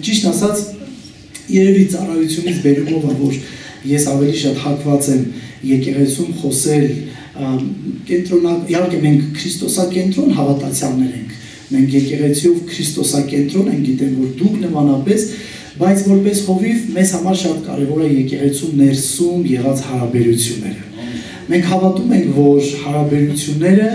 ճիշտ ասած երևի ծառայությունից բերումով է, որ ես ավելի շատ հակված եմ եկեղեցում խոսել իհարկե մենք քրիստոսակենտրոն հավատացյալներ ենք, մենք եկեղեցիով քրիստոսակենտրոն ենք, գիտեմ, որ դուք նմանապես, բայց որպես հովիվ մեզ համար շատ կարևոր է եկեղեցու ներսում եղած հարաբերությունները։ Մենք հավատում ենք, որ հարաբերությունները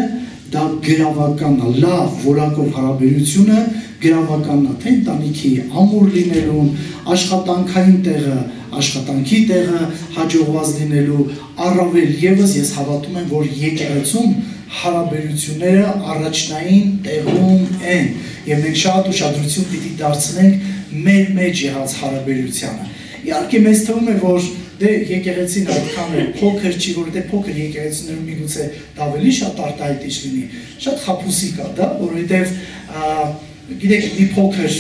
դա գրավականն է, լավ որակով հարաբերությունը գրավականն է, թե ընտանիքի ամուր լինելուն, աշխատանքային տեղը, աշխատանքի տեղը հաջողված լինելու, առավել ևս ես հավատում եմ, որ եկեղեցում հարաբերությունները առաջնային տեղում են, եւ մենք շատ ուշադրություն պիտի դարձնենք մեր մեջ եղած հարաբերությանը։ Իհարկե մեզ թվում է, որ դե եկեղեցին այդքան է փոքր չի, որովհետեւ փոքր եկեղեցիներում միգուցե դա ավելի շատ արտահայտիչ լինի, շատ խափուսիկ է դա, որովհետեւ գիտեք, մի փոքր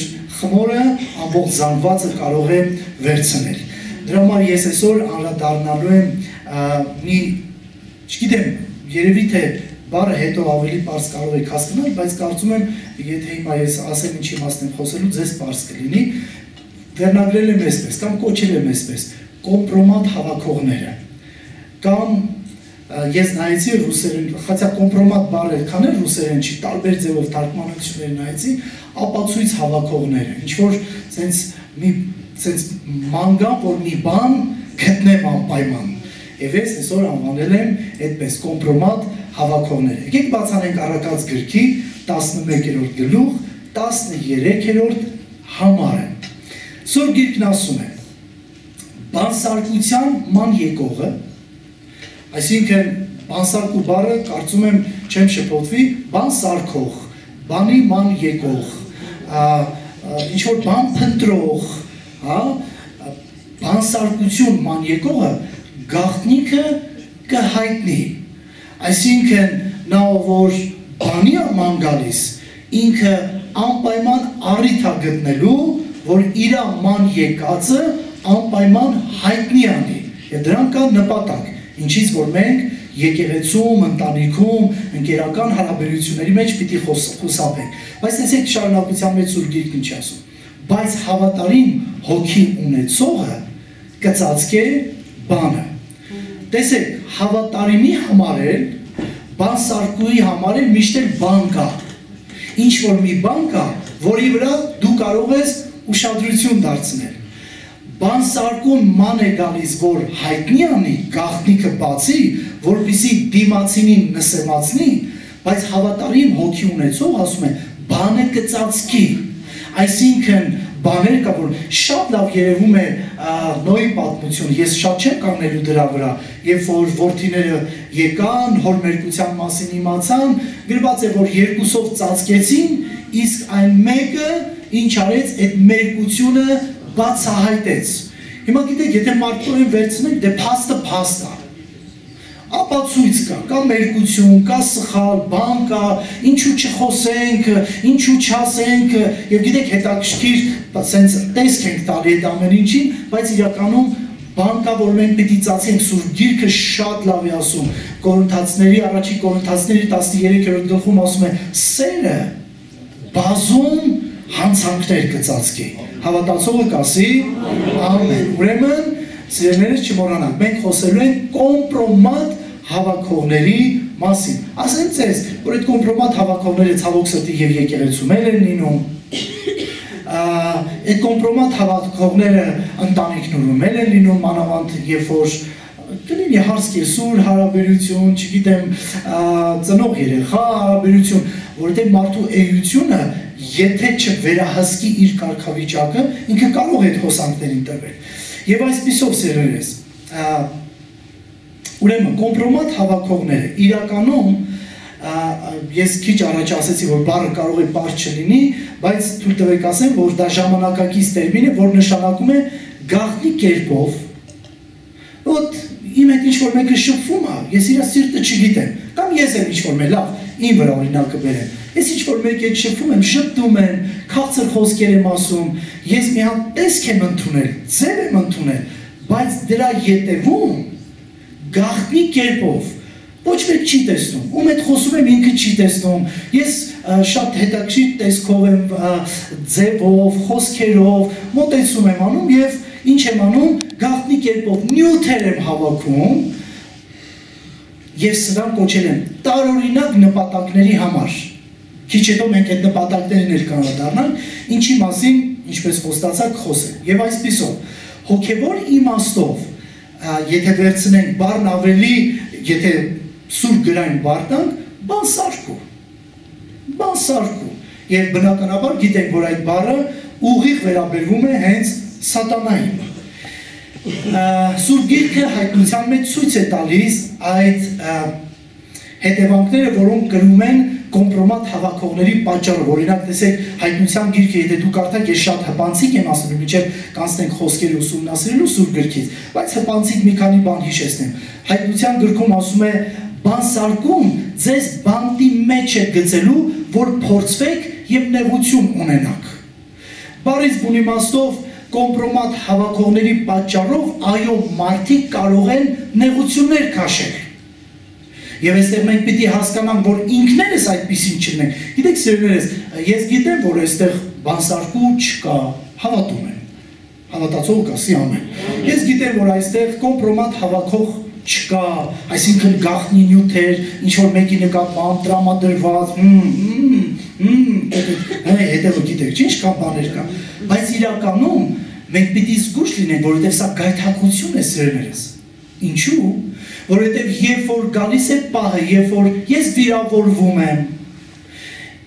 խմորը ամբողջ զանգվածը կարող է վերցնել։ Դրա համար ես այսօր անդրադառնալու եմ մի, չգիտեմ, երևի թե բառը հետո ավելի պարզ կարող եք հասկանալ, բայց կարծում եմ, եթե հիմա ես ասեմ ինչ իմաստ եմ խոսելու, ձեզ պարզ կլինի, վերնագրել եմ այսպես, կամ կոչել եմ այսպես, կոմպրոմատ հավաքողները, կամ ես նայեցի ռուսերեն, խացյա կոմպրոմատ բառը այդքան էլ ռուսերեն չի, տարբեր ձևով թարգմանություններ նայեցի, ապացույց հավաքողները, ինչ-որ սենց մանգա, որ մի բան գտնեմ անպայման, և ես այսօր անվանել եմ այդպես կոմպրոմատ հավաքողները։ Եկեք բացանենք Առակաց գրքի 11-րդ գլուխ 13-րդ համարը։ Սուրբ Գիրքն ասում է. բանսարկության ման եկողը, այսինքն բանսարկու բառը կարծում եմ չեմ շփոթվի, բանսարկող, բանի ման եկող, ինչ որ բան փնտրող, բանսարկություն ման եկողը գաղտնիքը կհայտնի, այսինքն նա որ բանի ման գալիս, ինքը անպայման առիթ է գտնելու, որ իր ման եկածը անպայման հայտնի անի, և դրան կա նպատակ, ինչից որ մենք եկեղեցում, ընտանիքում, ընկերական հարաբերությունների մեջ պիտի խուսափենք, բայց տեսեք շարունակության մեջ Սուրբ Գիրքն ինչ ասում, բայց հավատարիմ հոգի ունեցողը կծածկե բանը։ Տեսեք, հավատարիմի համար էլ, բանսարկուի համար էլ միշտ էլ բան կա, ինչ որ մի բան կա, որի վրա դու կարող ես ուշադրություն դարձնել։ Բանսարկուն ման է գալիս, որ հայտնի անի, գաղտնիքը բացի, որպեսզի դիմացինին նսեմացնի, բայց հավատարիմ հոգի ունեցող ասում է, բանը կծածկի, այսինքն բաներ կա, որ շատ լավ երևում է Նոյի պատմություն, ես շատ չեմ կանգնելու դրա վրա, երբ որ որդիները եկան, հոր մերկության մասին իմացան, գրված է, որ երկուսով ծածկեցին, իսկ այն մեկը ինչ արեց, այդ մերկությունը բացահայտեց։ Հիմա գիտեք, եթե մարդկորեն վերցնենք, դե փաստը փաստ է, ապացույց կա մերկություն, կա սխալ, բան կա, ինչու չխոսենք, ինչու չասենք, և գիտեք հետաքրքիր, սենց տեսք ենք տալի այդ ամեն ինչին, բայց իրականում բան կա, որ մենք պիտի ծածկենք, Սուրբ Գիրքը շատ լավ է ասում, առաջին Կորինթացիների 13-րդ գլխում ասում է, սերը բազում հանցանքներ կծածկի, հավատացողը կասի, ամեն, ուրեմն, սիրելիներս չմոռանանք, մենք խոսելու ենք կոմպրոմատ հավաքողների մասին, ասեմ ձեզ, որ այդ կոմպրոմատ հավաքողները ցավոք սրտի և եկեղեցում են լինում, այդ կոմպրոմատ հավաքողները ընտանիքներում են լինում, մանավանդ երբ որ կլինի հարսկեսուր հարաբերություն, չգիտեմ, ծնող երեխա հարաբերություն, որովհետև մարդու էությունը, եթե չվերահսկի իր կարգավիճակը, ինքը կարող է այդ հոսանքներին տրվել։ Եվ այսպիսով սիրելիներս, ուրեմն կոմպրոմատ հավաքողները, իրականում ես քիչ առաջ ասեցի, որ բառը կարող է պարզ չլինի, բայց թույլ տվեք ասեմ, որ դա ժամանակակից տերմին է, որ նշանակում է գաղտնի կերպով, ոտ իմ հետ ինչ-որ մեկը շփվում է, ես իր սիրտը չգիտեմ, կամ ես եմ ինչ-որ մեր լավ, իմ վրա օրինակը բերեմ, ես ինչ-որ մեկի հետ շփվում եմ, շփտում եմ, քաղցր խոսքեր եմ ասում, ես մի հատ տեսք եմ ընդունել, ձև եմ ընդունել, բայց դրա ետևում գաղտնի կերպով Ոչ մեկ չի տեսնում, ում հետ խոսում եմ ինքը չի տեսնում, ես շատ հետաքրքիր տեսքով եմ, ձևով, խոսքերով, մոտեցում եմ անում և ինչ եմ անում, գաղտնի կերպով նյութեր եմ հավաքում և սրան կոչել եմ տարօրինակ նպատակների համար։ Քիչ հետո մենք այդ նպատակներին էլ կանրադառնանք, ինչի մասին, ինչպես խոստացակ, խոսենք։ Եվ այսպիսով, հոգևոր իմաստով, եթե վերցնենք բառն ավելի, եթե սուր գրային բարտանք, բան սարկու, և բնականաբար գիտենք, որ այդ բառը ուղիղ վերաբերվում է հենց սատանային։ Սուրբ Գիրքը հայտնության մեջ ցույց է տալիս այդ հետևանքները, որոնք կրում են կոմպրոմատ հավաքողների պատճառով, օրինակ տեսեք հայտնության գիրքը, եթե դուք կարդաք, ես շատ հպանցիկ եմ ասում, մինչև կանցնենք խոսքերի ուսումնասիրելու Սուրբ Գրքից, բայց հպանցիկ մի քանի բան հիշեցնեմ։ Հայտնության գրքում ասում է բան սարկում ձեզ բանտի մեջ է գցելու, որ փորձվեք և նեղություն ունենաք։ Բառից բուն իմաստով կոմպրոմատ հավաքողների պատճառով այո մարդիկ կարող են նեղություններ քաշել։ Եվ այստեղ մենք պիտի հասկանանք, որ ինքներս այդպիսին չլինենք։ Գիտեք, սիրելիներս, ես գիտեմ, որ այստեղ բանսարկու չկա, հավատում եմ։ Հավատացող կասի ամեն։ Ես գիտեմ, որ այստեղ կոմպրոմատ հավաքող չկա, այսինքն գաղտնի նյութեր, ինչ-որ մեկի նկատմամբ տրամադրված, հետևը գիտեք, ինչ կան բաներ կա։ Բայց իրականում մենք պիտի զգույշ լինենք, որովհետև սա գայթակղություն է, սիրելիներս։ Ինչու՞։ Որովհետև երբ որ գալիս է պահը, երբ որ ես վիրավորվում եմ,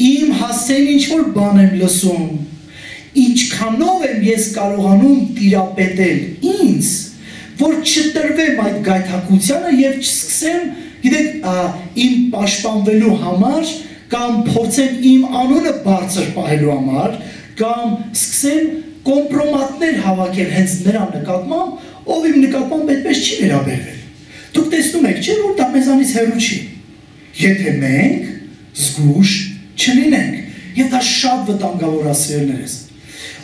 իմ հասցեին ինչ-որ բան եմ լսում, ինչքանով եմ ես կարողանում տիրապետել ինձ, որ չտրվեմ այդ գայթակղությանը և չսկսեմ, գիտեք, իմ պաշտպանվելու համար, կամ փորձեմ իմ անունը բարձր պահելու համար, կամ սկսեմ կոմպրոմատներ հավաքել հենց նրա նկատմամբ, ով իմ նկատմամբ այդպես չի վերաբերվել։ Դուք տեսնում եք, չէ՞ որ դա մեզանից հեռու չի։ Եթե մենք զգույշ չլինենք, եւ դա շատ վտանգավոր է, սիրելիներս։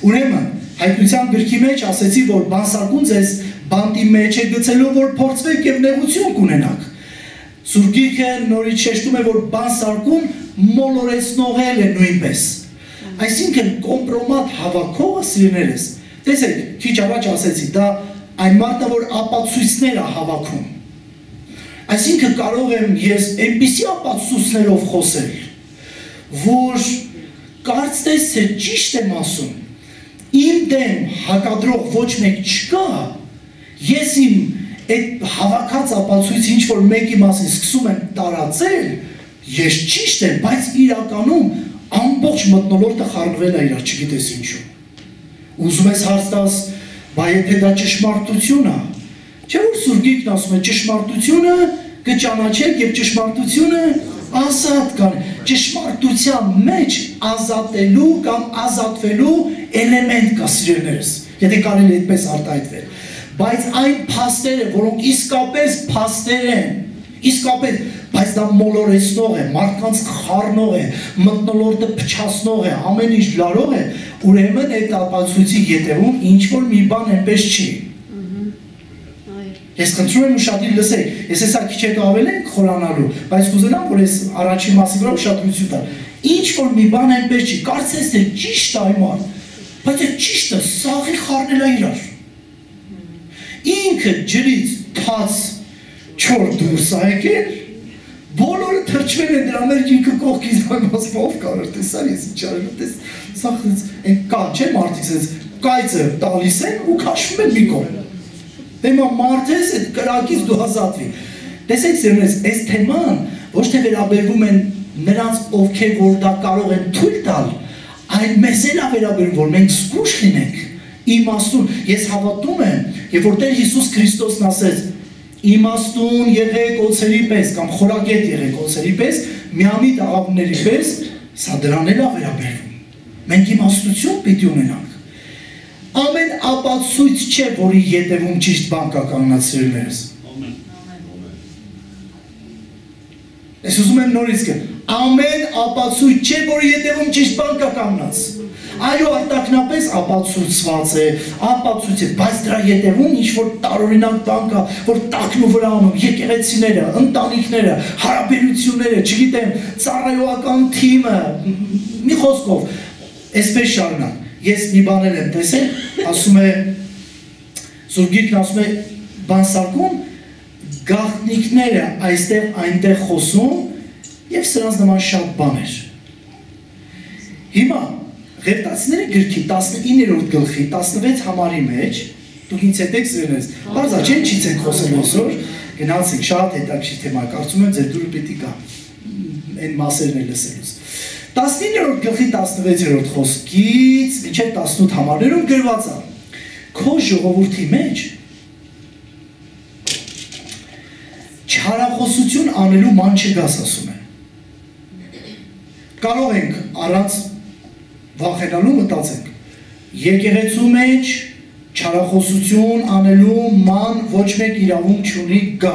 Ուրեմն, հայտնության գրքի մեջ ասեցի, որ բանսարկուն ձեզ բանտի մեջ է գցելով, որ փորձվեք եւ նեղություն կունենաք։ Սուրբ Գիրքը նորից շեշտում է, որ բանսարկուն մոլորեցնողել է նույնպես։ Այսինքն կոմպրոմատ հավաքողը, սիրելիներս, տեսեք, քիչ առաջ ասեցի, դա այն մարդը, որ ապացույցներ է հավաքում։ Այսինքն կարող եմ ես այնպիսի ապացույցներով խոսել, որ կարծես թե ճիշտ եմ ասում, իմ դեմ հակադրող ոչ մեկ չկա, ես իմ այդ հավաքած ապացույցը ինչ-որ մեկի մասին սկսում եմ տարածել, ես ճիշտ եմ, բայց իրականում ամբողջ մթնոլորտը խառնվել է իրար, չգիտես ինչու։ Ուզում ես հարց տաս, բա եթե դա ճշմարտություն է, չէ՞ որ Սուրբ Գիրքն ասում է ճշմարտությունը կճանաչեք եւ ճշմարտությունը ազատ կան։ Ճշմարտության մեջ ազատելու կամ ազատվելու էլեմենտ կա, սիրելիներս, եթե կարելի է այդպես արտահայտվել։ Բայց այն փաստերը, որոնք իսկապես փաստեր են, իսկապես, բայց դա մոլորեցնող է, մարդկանց խառնող է, մթնոլորտը փչացնող է, ամեն ինչ լարող է, ուրեմն այդ ապացույցի ետևում ինչ-որ մի բան այնպես չի։ Ես խնդրում եմ ուշադիր լսեք, ես հեսա քիչ հետո ավել ենք խորանալու, բայց կուզենամ, որ ես առաջի մասի վրա ուշադրություն տամ։ Ինչ-որ մի բան այնպես չի, կարծես թե ճիշտ է այման, բայց այդ ճիշտը սաղի խառնել է իրար։ Ինքը ջրից թաց չոր դուրս է եկել, բոլորը թրջվել են դրա մեջ, ինքը կողքից ասում ով կարող տեսար ես ինչ արել, սա են կան, չէ՞ մարդիկ սենց կայծը տալիս են ու քաշվում են մի կողմ։ Դեմա մարդ ես, այդ կրակից դու ազատվի։ Տեսեք սիրելիներս, այս թեման ոչ թե վերաբերվում են նրանց, ովքեր որ դա կարող են թույլ տալ, այլ մեզ էլ է վերաբերվում, որ մենք զգույշ լինենք, իմաստուն։ Ես հավատում եմ, երբ որ Տեր Հիսուս Քրիստոսն ասեց, իմաստուն եղեք օձերի պես կամ խորագետ եղեք օձերի պես, միամիտ աղավների պես, սա դրան էլ է վերաբերվում։ Մենք իմաստություն պիտի ունենանք։ Ամեն ապացույց չէ, որի ետևում ճիշտ բան կա, կանոնացրելներս։ Ես ուզում եմ նորից կը, ամեն ապացույց չէ, որի ետևում ճիշտ բան կա, կանոնաց։ այո, արտաքնապես ապացուցված է, բայց դրա ետևում ինչ-որ տարօրինակ բան կա, որ տակն ու վրա անում, եկեղեցիները, ընտանիքները, հարաբերությունները, չգիտեմ, ծառայողական թիմը, մի խոսքով, այսպես շարունակ, ես մի բաներ եմ տեսել, ասում է, Սուրբ Գիրքն ասում է, բան սարքում, գաղտնիքները այստեղ այնտեղ խոսում և սրանց նման շատ բաներ։ Հիմա, Ղևտացիների գրքի 19-րդ գլխի 16 համարի մեջ, դուք ինձ հետ եք սիրելիներ, բարձա չեն չից ենք խոսել այսօր, գնացինք շատ հետաքրքիր թեմա, կարծում եմ ձեր դուրը պիտի գա, այն մասերն է լսելուց։ 19-րդ գլխի 16-րդ խոսքից, մինչև 18 համարներում գրված է, քո ժողովրդի մեջ չարախոսություն անելու ման չգաս, ասում է։ Կարող ենք առանց վախենալու մտածենք, եկեղեցու մեջ չարախոսություն անելու ման ոչ մեկ իրավունք չունի գա։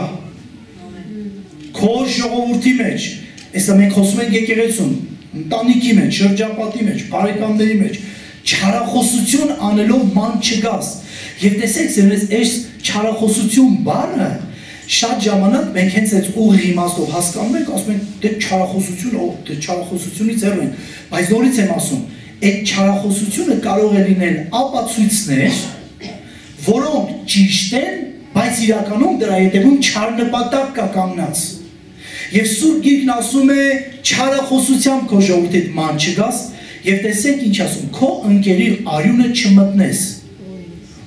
Քո ժողովրդի մեջ, այսա մենք խոսում ենք եկեղեցուն, ընտանիքի մեջ, շրջապատի մեջ, բարեկամների մեջ, չարախոսություն անելով ման չգաս։ Եվ տեսեք, սերունդս, այս չարախոսություն բառը շատ ժամանակ մենք հենց այդ ուղիղ իմաստով հասկանում ենք, ասում ենք, դե չարախոսությունից հեռու ենք, բայց նորից եմ ասում, այդ չարախոսությունը կարող է լինել ապացույցներ, որոնք ճիշտ են, բայց իրականում դրա հետևում չար նպատակ կա կանգնած։ Եվ Սուրբ Գիրքն ասում է, չարախոսությամբ քո ժողովրդիդ ման չգաս, եւ տեսեք ինչ ասում, քո ընկերի արյունը չմտնես։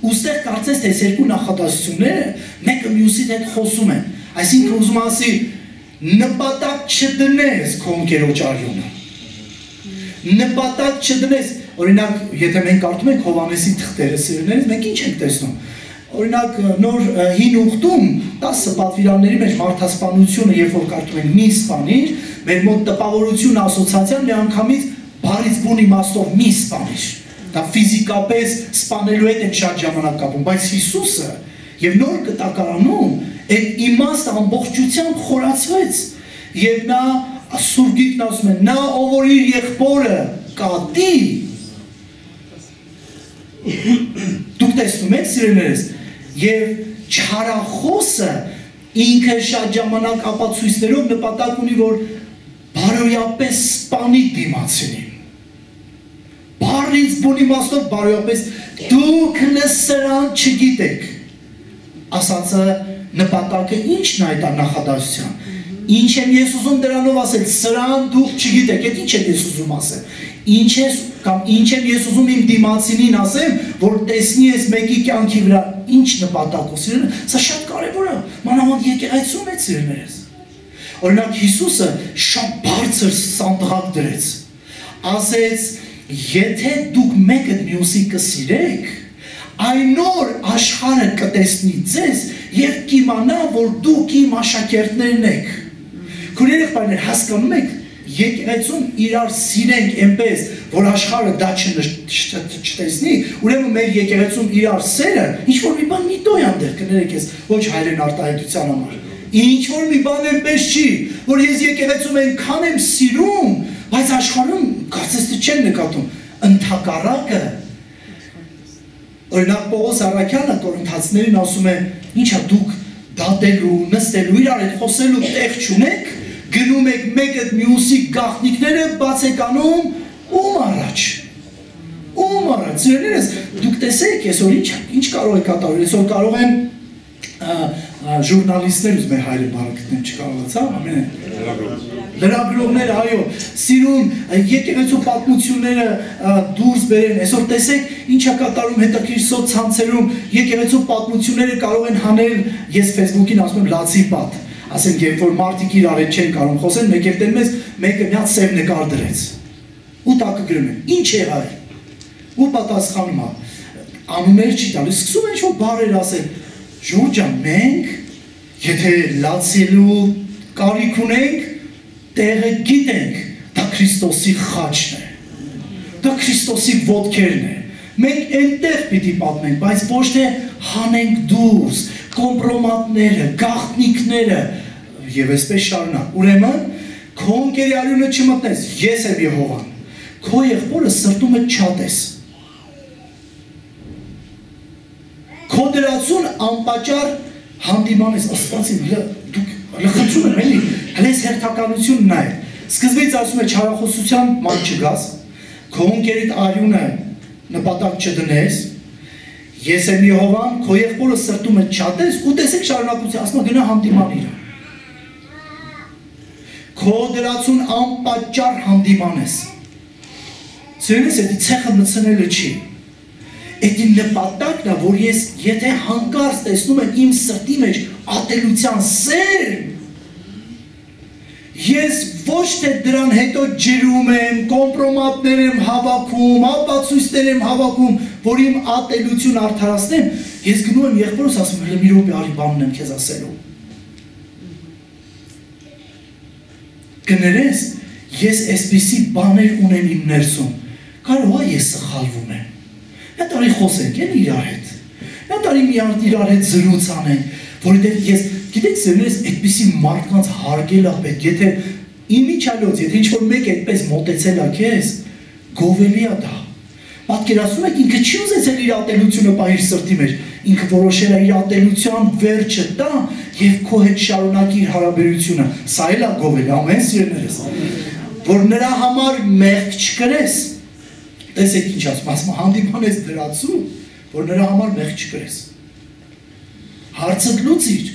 Ուստեղ կարծես թե երկու նախադասությունները մեկը մյուսից հետ խոսում են, այսինքն ուզում ասի նպատակ չդնես քո ընկերոջ արյունը, նպատակ չդնես, օրինակ եթե մենք կարդում ենք Հովհաննեսի թղթերը սիրելիներս, մենք ինչ ենք տեսնում, օրինակ նոր հին ուխտում 10 պատվիրանների մեջ մարդասպանությունը, երբ որ կարդում ենք մի սպանիր, մեր մոտ տպավորություն ասոցիացիան միանգամից բարից բուն իմաստով մի սպանիր, դա ֆիզիկապես սպանելու հետ են շատ ժամանակ կապում, բայց Հիսուսը և նոր կտակարանում այդ իմաստը ամբողջությամբ խորացվեց և նա Սուրբ Գիրքն ասում է, նա ով որ իր եղբորը կատի, դուք տեսնում եք սիրելիներս, և չարախոսը ինքը շատ ժամանակ ապացույցներով նպատակ ունի, որ բարոյապես սպանի դիմացինին։ Բարից բուն իմաստով բարոյապես դուք սրան չգիտեք։ Ասածը նպատակը ինչն է այդ նախադասության։ Ինչ եմ ես ուզում դրանով ասել, սրան դուք չգիտեք, այդ ինչ եմ ես ուզում ասել։ Ինչ եմ ես ուզում իմ դիմացինին ասեմ, որ տեսնի ես մեկի կյանքի վրա ինչ նպատակով սիրելիներ, սա շատ կարևոր է, մանավանդ եկեղեցում է սիրելիներս։ Օրինակ Հիսուսը շատ բարձր սանդղակ դրեց, ասեց, եթե դուք մեկը մյուսի կսիրեք, այն օր աշխարհը կտեսնի ձեզ և կիմանա, որ դուք իմ աշակերտներն եք։ Քույրեր եղբայրներ, հասկանում եք, եկեղեցում իրար սիրենք այնպես, որ աշխարհը դա չտեսնի, ուրեմն մեր եկեղեցում իրար սերը, ինչ-որ մի բան միտոյան դեր, կներեք ես, ոչ հայերեն արտահայտության համար, ինչ-որ մի բան այնպես չի, որ ես եկեղեցում այնքան եմ սիրում, բայց աշխարհում կարծես թե չեն նկատում, ընդհակառակը, օրինակ Պողոս Առաքյանը Կորինթացիներին ասում է, ինչա դուք դատելու, նստելու, իրար հետ խոսելու տեղ չունեք, գնում եք մեկը մյուսի գաղտնիքները բացեկանում ում առաջ, սիրելիներս, դուք տեսեք այսօր ինչ կարող է կատարել, այսօր կարող են ժուրնալիստներ ուզում է հայրը բառը գտնեմ չկարողացա, լրագրողներ, այո, սիրուն եկեղեցու պատմությունները դուրս բերեն, այսօր տեսեք ինչա կատարում հետաքրքիր սոցցանցերում եկեղեցու պատմությունները կարող են հանել, ես Facebook-ին ասում եմ լացի պատ, ասենք երբ որ մարդիկ իրար հետ չեն կարող խոսեն, մեկ էլ մեզ մեկը մի հատ սև նկար դրեց, ու տակը գրում են, ինչ եղավ, ու պատասխանում է, անուններ չի տալիս, սկսում են ինչ-որ բառեր ասել, ժողովուրդ ջան, մենք, եթե լացելու կարիք ունենք, տեղը գիտենք, դա Քրիստոսի խաչն է, դա Քրիստոսի ոտքերն է, մենք այնտեղ պիտի պատմենք, բայց ոչ թե հանենք դուրս, կոմպրոմատները, գաղտնիքները, և այսպես շարունակ, ուրեմն, քո ընկերի արյունը չմտնես, ես եմ Եհովան, քո եղբորը սրտում է չատես։ Քո դրածուն անպատճառ հանդիման ես, Աստվածի, դուք լխծում եմ, էլի, հենց հերթականությունն է։ Սկզբից ասում է չարախոսության ման չգաս, քո ընկերիդ արյունը նպատակ չդնես, ես եմ Եհովան, քո եղբորը սրտում է չատես, ու տեսեք շարունակություն, ասում է գնա հանդիման իրան։ Քո դրածուն անպատճառ հանդիման ես։ Սիրելիս, էդի ցեխը մտցնելը չի։ Էդի նպատակն է, որ ես եթե հանկարծ տեսնում եմ իմ սրտի մեջ ատելության սեր, ես ոչ թե դրան հետո ջրում եմ, կոմպրոմատներ եմ հավաքում, ապացույցներ եմ հավաքում, որ իմ ատելություն արդարացնեմ, ես գնում եմ եղբորս ասում եմ, մի րոպե արի բանն եմ քեզ ասելու։ Կներես, ես այսպիսի բաներ ունեմ իմ ներսում, կարող է ես սխալվում եմ։ Նա տարի խոսենք են իրար հետ, նա տարի իրար հետ զրույց անենք, որովհետև ես, գիտեք սերներս, այդպիսի մարդկանց հարգել է պետք, եթե իմիջիալոց, եթե ինչ-որ մեկ այդպես մոտեցել է քեզ, գովելի է դա։ Պատկերացնում եք, ինքը չի ուզեցել իր ատելությունը պահիր սրտի մեջ, ինքը որոշել է իր ատելության վերջը տա և քո հետ շարունակի իր հարաբերությունը, սա էլ է գովելի, ամեն սիրներս, որ նրա համար մեղք չկրես, տեսեք ինչ ասում, հանդիման ես դրածում, որ նրա համար մեղք չկրես, հարցդ լուծիր,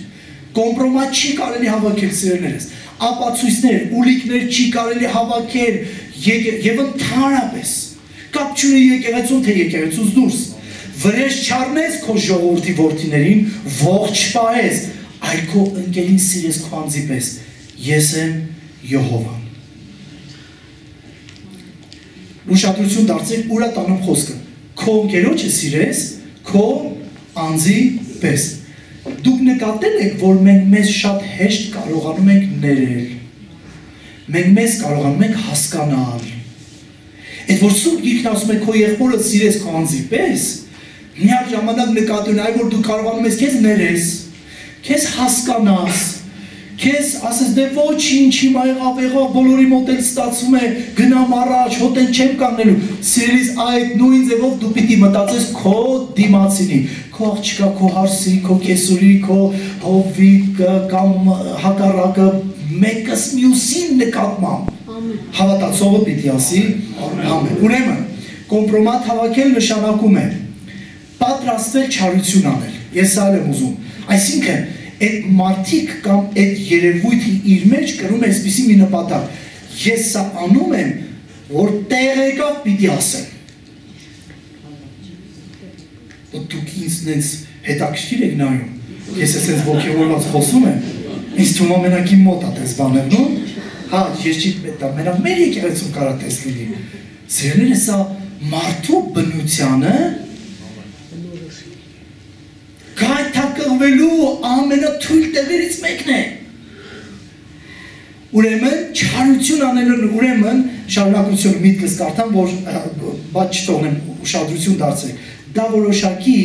կոմպրոմատ չի կարելի հավաքել սիրներս, ապացույցներ, ուլիկներ չի կարելի հավաքել և ընդհանրապես, կապ չունի եկեղեցուն թե եկեղեցուց դուրս, վրեժ չառնես քո ժողովրդի որդիներին, ողջ պահես, այլ քո ընկերին սիրես քո անձի պես, ես եմ Եհովան։ Ուշադրություն դարձեք, ուր է տանում խոսքը, քո ընկերոջը սիրես, քո անձի պես։ Դուք նկատել եք, որ մենք մեզ շատ հեշտ կարողանում ենք ներել, մենք մեզ կարողանում ենք հասկանալ, այդ որ Սուրբ Գիրքն ասում է քո եղբորը սիրես քո անձի պես, միակ ժամանակ նկատում է, որ դու կարողանում ես քեզ ներես, քեզ հասկանաս, քեզ ասես դե ոչինչ հիմա եղավ, բոլորի մոտ էլ ստացվում է, գնամ առաջ, հոտեն չեմ կանգնելու, սիրելիս այդ նույն ձևով դու պիտի մտածես քո դիմացինի, քո աղջկա, քո հարսի, քո կեսուրի, քո հովի կամ հակառակը մեկս մյուսին նկատմամբ, հավատացողը պիտի ասի, ամեն։ Ուրեմն, կոմպրոմատ հավաքել նշանակում է պատրաստվել չարություն անել, ես սա եմ ուզում, այսինքն այդ մարդիկ կամ այդ երևույթի իր մեջ կրում է այսպիսի մի նպատակ, ես սա անում եմ, որ տեղեկավ պիտի ասեմ, դուք ինձ նենց հետաքրքիր եք նայում, ես ես ես ոգևորված խոսում եմ, ինձ թվում ամենակի մոտ ատես բաներ, նո, հա, ես չի պետք է, մենակ մեր եկեղեցում կարա տես լինի, սերները սա մարդու բնությանը գայթակղվելու ամենաթույլ տեղերից մեկն է, ուրեմն չարություն անելուն, ուրեմն շարունակություն միտքս կարդամ, որ բաց չթողնեմ ուշադրություն դարձրեք, դա որոշակի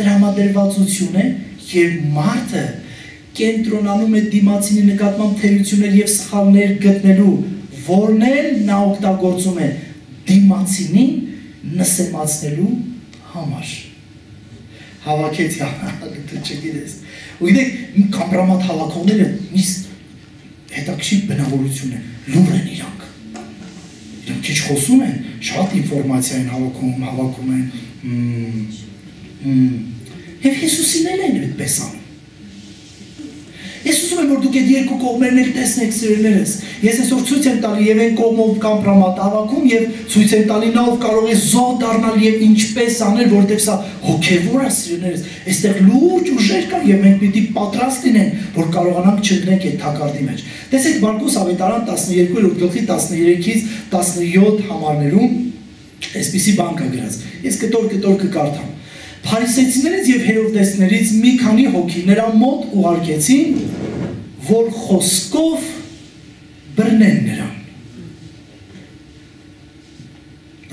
տրամադրվածություն է, և մարդը կենտրոնանում է դիմացինի նկատմամբ թերություններ և սխալներ գտնելու, որն էլ նա օգտագործում է դիմացինին նսեմացնելու համար։ Հավաքեցի, դու չգիտես։ Ու գիտեք, կամպրամատ հավաքողները նիստ հետաքրքիր բնավորություն է, լուր են իրանք։ Իրանք քիչ խոսում են, շատ ինֆորմացիա են հավաքում են։ Եվ Հիսուսին էլ են այդպես անում։ Ես ուզում եմ, որ դուք այդ երկու կողմերն էլ տեսնեք սիրելիներս։ Ես այսօր ցույց եմ տալի եւ այն կողմով կամպրամատ հավաքում եւ ցույց եմ տալի նա ով կարող է զոհ դառնալ եւ ինչպես անել, որովհետեւ սա հոգեվոր է սիրելիներս։ Այստեղ լուրջ ուժեր կան եւ մենք պիտի պատրաստ լինենք, որ կարողանանք չընկնենք այդ թակարդի մեջ։ Տեսեք Մարկոս ավետարան 12-րդ գլխի 13-ից 17 համարներում այսպիսի բան կա գրած։ Ես կտոր կկարդամ։ Փարիսեցիներից և հերովդեսներից մի քանի հոգի նրա մոտ ուղարկեցին, որ խոսքով բռնեն նրան։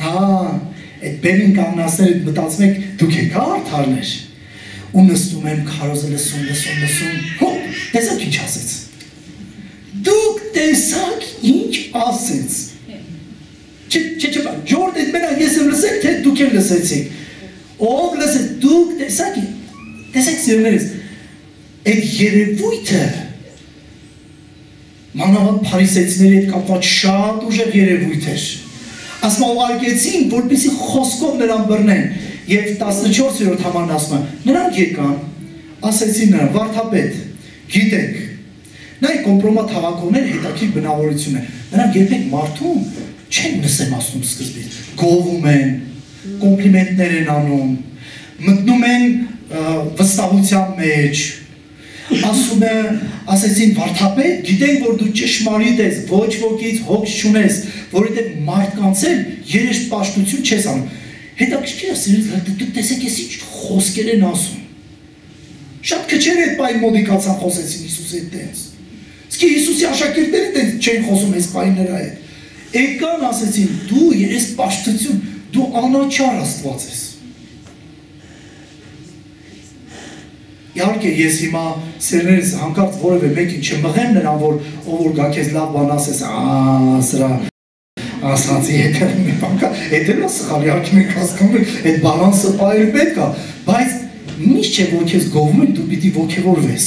Այդ բեմին կանգնածները մտածում եք, դուք եք արդարներ, ու նստում եմ քարոզը լսում, տեսակ ինչ ասեց։ Դուք տեսակ ինչ ասեց։ Ժողովուրդ այդ մենակ ես եմ լսել, թե դուք եք լսեցիք։ Ով լսեց, դուք տեսեք սիրելիներս, այդ երևույթը մանավանդ փարիսեցիների հետ կապված շատ ուժեղ երևույթ էր։ Ասում ուղարկեցին, որպեսզի խոսքով նրան բռնեն, եւ 14-րդ համարն ասում է, նրանք եկան, ասեցին նրան, վարդապետ, գիտեք, նայ կոմպրոմատ հավաքողներ հետաքրքիր բնավորություն է, նրանք երբեք մարդուն չեն նսեմ ասում սկզբից, գովում են, կոմպլիմենտներ են անում, մտնում են վստահության մեջ, ասում է, ասեցին վարդապետ, գիտենք, որ դու ճշմարիտ ես, ոչ wokից հոգս չունես, որովհետև մարդկանց էլ երեստ պաշտություն չես անում։ Հետաքրքիր է սիրելի, դուք տեսեք ես ինչ խոսքեր են ասում։ Շատ քչեր այդ պահին մոդիկացան խոսեցին Հիսուսի հետ տենց։ Իսկ Հիսուսի աշակերտները տենց չեն խոսում այս պահին նրա հետ։ Եկան ասեցին, դու երես պաշտություն, դու անաչառ Աստված ես։ Իհարկե ես հիմա սերներս հանկարծ որևէ մեկին չմղեմ նրան, որ գա քեզ լավ բան ասես, սրա ասացի հետել է սխալ, իհարկե մենք հասկանում ենք, այդ բալանսը պահել պետք է, բայց միշտ չէ, որ քեզ գովում են, դու պիտի ոգևորվես։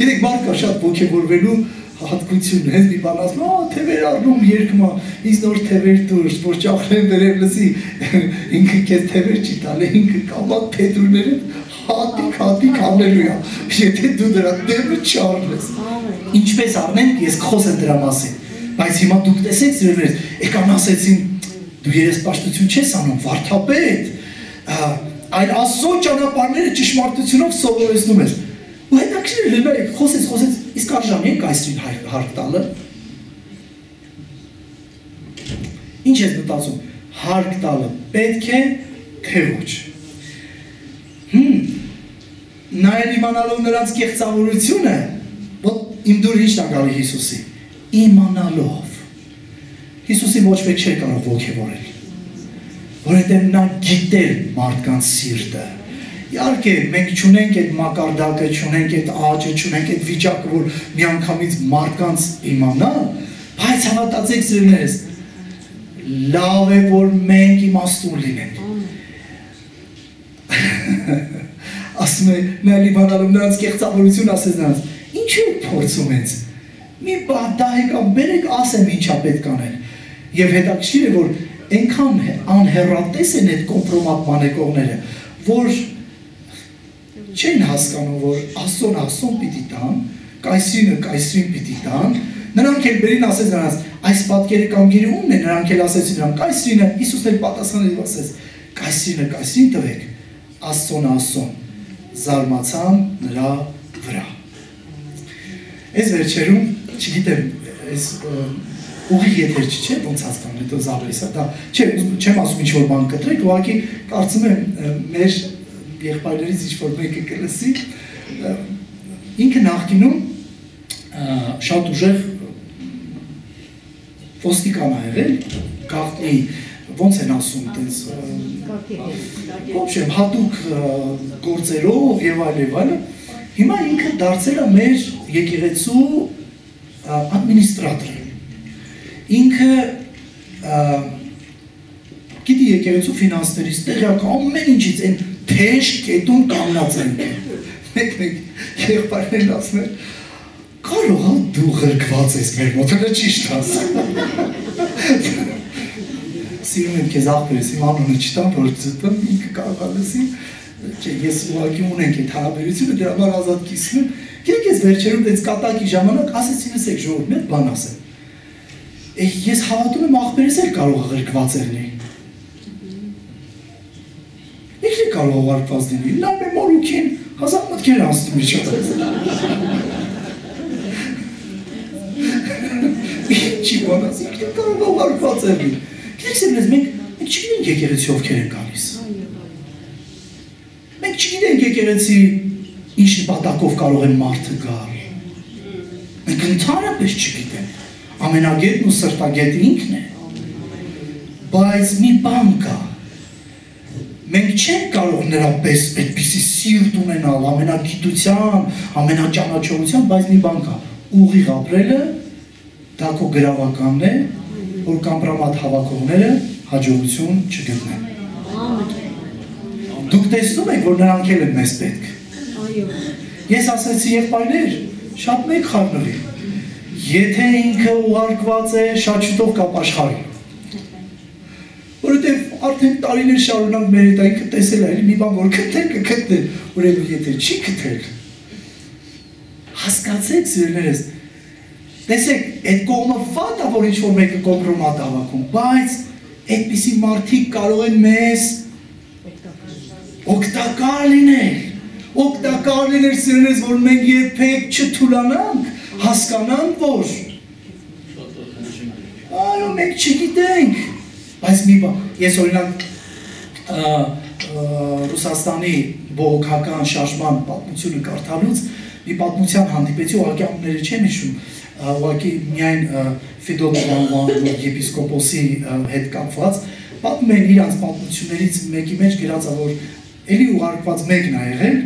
Գիտեք, մարդ կա շատ ոգևորվելու հատկություն, հենց մի բան ասում, թևեր առնում երկմա, ինձ նոր թևեր դուրս, որ ճախրեն վերև լսի, ինքը կեզ թևեր չի տալ, ինքը կամատ պետրուները հատիկ համելույա, եթե դու դրա դեպը չարնես։ Ինչպես առնենք, ես կխոսեմ դրա մասին, բայց հիմա դուք տեսեք սիրելիներս, եկան ասեցին, դու երեսպաշտություն չես անում, վարդապետ, այլ Աստծո ճանապարհները ճշմարտությունով սովորեցնում ես։ Ու հետաքրքիր է, խոսեց, իսկ արժանի եք այսին հարկ տալը։ Ինչ ես մտածում, հարկ տալը պետք է, թե ոչ։ Նայել իմանալով նրանց կեղծավորությունը, իմ դուր ինչն է գալի Հիսուսի, իմանալով։ Հիսուսի ոչ մեկ չէր կարող ոգևորել, որովհետև նա գիտեր մարդկանց սիրտը։ Իհարկե, մենք չունենք այդ մակարդակը, չունենք այդ աճը, չունենք այդ վիճակը, որ միանգամից մարդկանց իմանա, բայց հավատացեք սիրելիներս, լավ է, որ մենք իմաստուն լինենք։ Ասում է, նայել իմանալով նրանց կեղծավորություն ասեց նրանց, ինչու եք փորձում ինձ։ Մի դա եկան, բերեք ասեմ ինչա պետք անել։ Եվ հետաքրքիր է, որ այնքան անհեռատես են այդ կոմպրոմատ մանեկողները, որ չեն հասկանում, որ Աստծուն պիտի տան, կայսրինը կայսրին պիտի տան, նրանք էլ բերին ասեց նրանց, այս պատկերը կամ գիրը ումն է, նրանք էլ ասեցին նրանք, կայսրինը, Հիսուսն էլ պատասխանեց ասեց, կայսրինը կայսրին տվեք, Աստծուն, զարմացան նրա վրա։ Այս վերջերում, չգիտեմ, այս ուղի եթեր չէ, ոնց հասկանում, հետո զավես է, դա, չեմ ասում ինչ-որ բան կտրեք, ուղղակի կարծում եմ մեր եղբայրներից ինչ-որ մեկը կլսի, ինքը նախկինում շատ ուժեղ ոստիկան է եղել, գաղտնի, ոնց են ասում, ոբշեմ, հատուկ գործերով և այլ, հիմա ինքը դարձել է մեր եկեղեցու ադմինիստրատորը, ինքը գիտի եկեղեցու ֆինանսներից, տեղյակ ամեն ինչից են թեժ կետում կանգնած են։ Մեկ եղբայրներն ասում են, կարող է դու ղրկված ես մեր մոտ, հələ ճիշտ ասում։ Սիրում եմ քեզ աղբերս, իմ անունը չտամ, որ ձտում, ինքը կարող է լսի, ես ուղղակի ունենք այդ հարաբերությունը, դրա համար ազատ կիսում եմ։ Գիտեք ես վերջերում դենց կատակի ժամանակ ասեցի լսեք ժողովուրդ, մի հատ բան ասեմ։ Ես հավատում եմ աղբերս էլ կարող է ղրկված եղնի։ Ինքն է կարող ուղարկված լինի, լավ է մորուքին, հազար մտքեր անցնում իջատես։ Ինչի բանաս, ինքն է կարող ուղարկված եղնի։ Գիտեք սերնես, մենք չգիտենք եկեղեցի ովքեր են գալիս։ Մենք չգիտենք եկեղեցի ինչ նպատակով կարող են մարդը գալ։ Մենք ընդհանրապես չգիտենք։ Ամենագետն ու սրտագետը ինքն է։ Բայց մի բան կա։ Մենք չենք կարող նրա պես այդպիսի սիրտ ունենալ, ամենագիտության, ամենաճանաչողության, բայց մի բան կա, ուղիղ ապրելը դա քո գրավականն է, որ կամպրամատ հավաքողները հաջողություն չգտնեն։ Դուք տեսնում եք, որ նրանք էլ են մեզ պետք։ Ես ասեցի եղբայրներ, շատ մեկ խառնվի, եթե ինքը ուղարկված է, շատ շուտով կապաշխարի։ Որովհետև արդեն տարիներ շարունակ մեր հետ ինքը տեսել է, մի բան որ գտել կգտնել, ուրեմն եթե չի գտել, հասկացեք սիրելիներս, տեսեք, այդ կողմը վատ է, որ ինչ-որ մեկը կոմպրոմատ հավաքում, բայց այդպիսի մարդիկ կարող են մեզ օգտակար լինել սիրելիներս, որ մենք երբեք չթուլանանք, հասկանանք, որ այո, մենք չգիտենք, բայց մի բան, ես օրինակ Ռուսաստանի բողոքական շարժման պատմությունը կարդալուց մի պատմության հանդիպեցի, ուղղակի ամները չեմ հիշում, ուղղակի միայն Ֆեդոդովան եպիսկոպոսի հետ կապված, պատմում են իրանց պատմություններից մեկի մեջ գրած է, որ էլի ուղարկված մեկն է եղել,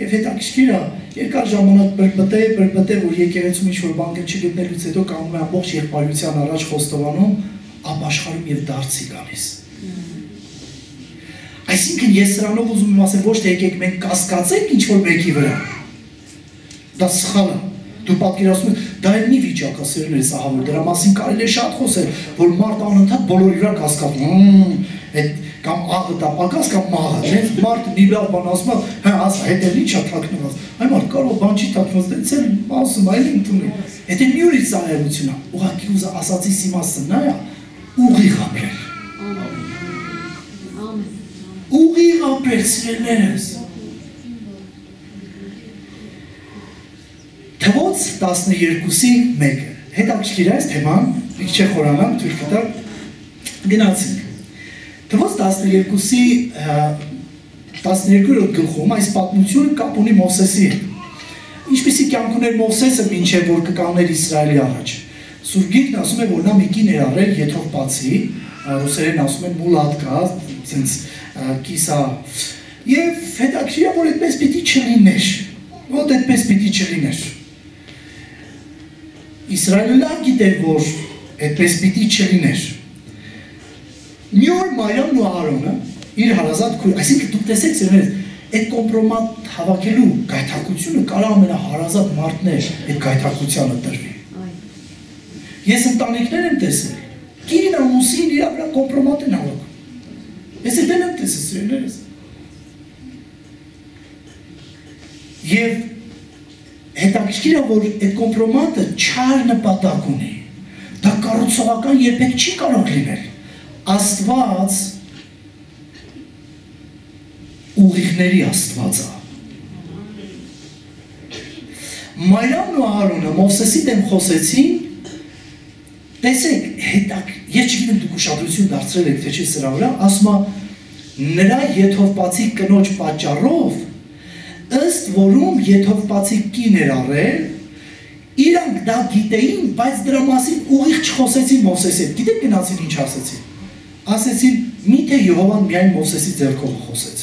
եւ հետաքրքիր է, երկար ժամանակ բրբտե, որ եկեղեցում ինչ-որ բան չգտնելուց հետո կանգնում է ամբողջ եղբայրության առաջ խոստովանում, ապաշխարում եւ դարձի գալիս։ Այսինքն ես սրանով ուզում եմ ասել, ոչ թե եկեք մենք կասկածենք ինչ-որ մեկի վրա։ Դա սխալ է։ Դու պատկերացնում ես, դա էլ մի վիճակ է, սերուներս, ահա որ դրա մասին կարելի է շատ խոսել, որ մարդ անընդհատ բոլորի վրա կասկածում, կամ աղը դա պակաս կամ մաղը, մարդը մի լավ բան ասում է, հա, ասա, հետ էլ ինչ է թաքնված, այ մարդ կարող բան չի թաքնված, դենց էլ ասում, այլ ընդունում, եթե մի ուրիշ ծանրություն է, ուղղակի ասածիս իմաստը նա է, ուղիղ ապրել, ուղիղ ապրել, սիրելիներս, Թվոց 12-ի մեկը, հետաքրքիր է այս թեման, մի քիչ խորանանք, թույլ կտա, գնացինք։ Թվոց 12-ի 12-րդ գլխում այս պատմությունը կապ ունի Մովսեսի հետ։ Ինչպիսի կյանք ուներ Մովսեսը մինչև որ կկանգներ Իսրայելի առաջ։ Սուրբ Գիրքն ասում է, որ նա մի կին էր արել եթովպացի, ռուսերեն ասում են մուլատկա, ցենց կիսա, եւ հետաքրքիր է, որ այդպես պիտի չլիներ։ Ո՞տ այդպես պիտի չլիներ։ Իսրայելը լավ գիտեր, որ այդպես պիտի չլիներ։ Մի օր Մարիամն ու Ահարոնը իր հարազատ քույր, այսինքն դուք տեսեք սերուներս, այդ կոմպրոմատ հավաքելու գայթակղությունը կարող ամենահարազատ մարդն է այդ գայթակղությանը տրվի։ Ես ընտանիքներ եմ տեսել, կին ամուսին իր վրա կոմպրոմատ են հավաքում։ Ես էլ եմ տեսել սերուներս։ Եվ հետաքրքիր է, որ այդ կոմպրոմատը չար նպատակ ունի, դա կառուցողական երբեք չի կարող լինել։ Աստված ուղիղների Աստված է։ Մարիամն ու Ահարոնը Մովսեսի դեմ խոսեցին, տեսեք, ես չգիտեմ դուք ուշադրություն դարձրել եք, թե չէ սրա վրա, ասում է նրա եթովպացի կնոջ պատճառով ըստ որում եթովպացի կին էր առել, իրանք դա գիտեին, բայց դրա մասին ուղիղ չխոսեցին Մովսեսի հետ։ Գիտեք գնացին ինչ ասեցին։ Ասեցին, միթե Եհովան միայն Մովսեսի ձեռքով խոսեց։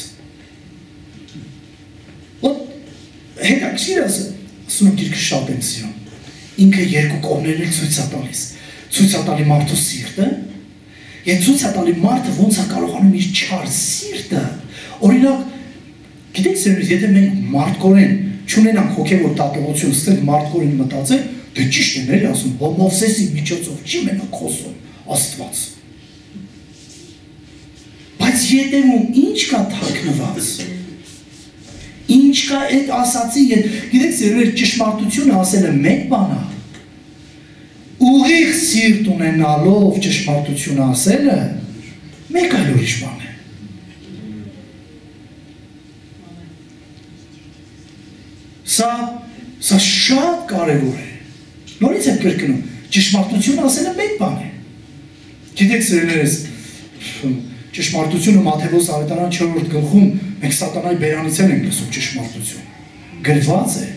Ոտ հետաքրքիր է, Սուրբ Գիրքը շատ եմ սիրում։ Ինքը երկու կողմերն էլ ցույց է տալիս։ Ցույց է տալի մարդու սիրտը, եւ ցույց է տալի մարդը ոնց է կարողանում իր չար սիրտը։ Օրինակ, գիտեք սերունդս, եթե մենք մարդկորեն չունենանք հոգևոր տատողություն, ստեղ մարդկորեն մտածել, դե ճիշտ է ների ասում, Մովսեսի միջոցով չի մենակ խոսում Աստված։ Բայց ետևում ինչ կա թաքնված։ Ինչ կա այդ ասացի, գիտեք սերունդս, ճշմարտությունը ասելը մեկ բան է։ Ուղիղ սիրտ ունենալով ճշմարտությունը ասելը մեկ այլ ուրիշ բան է։ Սա շատ կարևոր է։ Նորից եմ կրկնում, ճշմարտությունը ասելը մեկ բան է։ Գիտեք սերունդս, ճշմարտությունը Մատթեոս ավետարան 4-րդ գլխում մենք սատանայի բերանից ենք լսում ճշմարտություն։ Գրված է։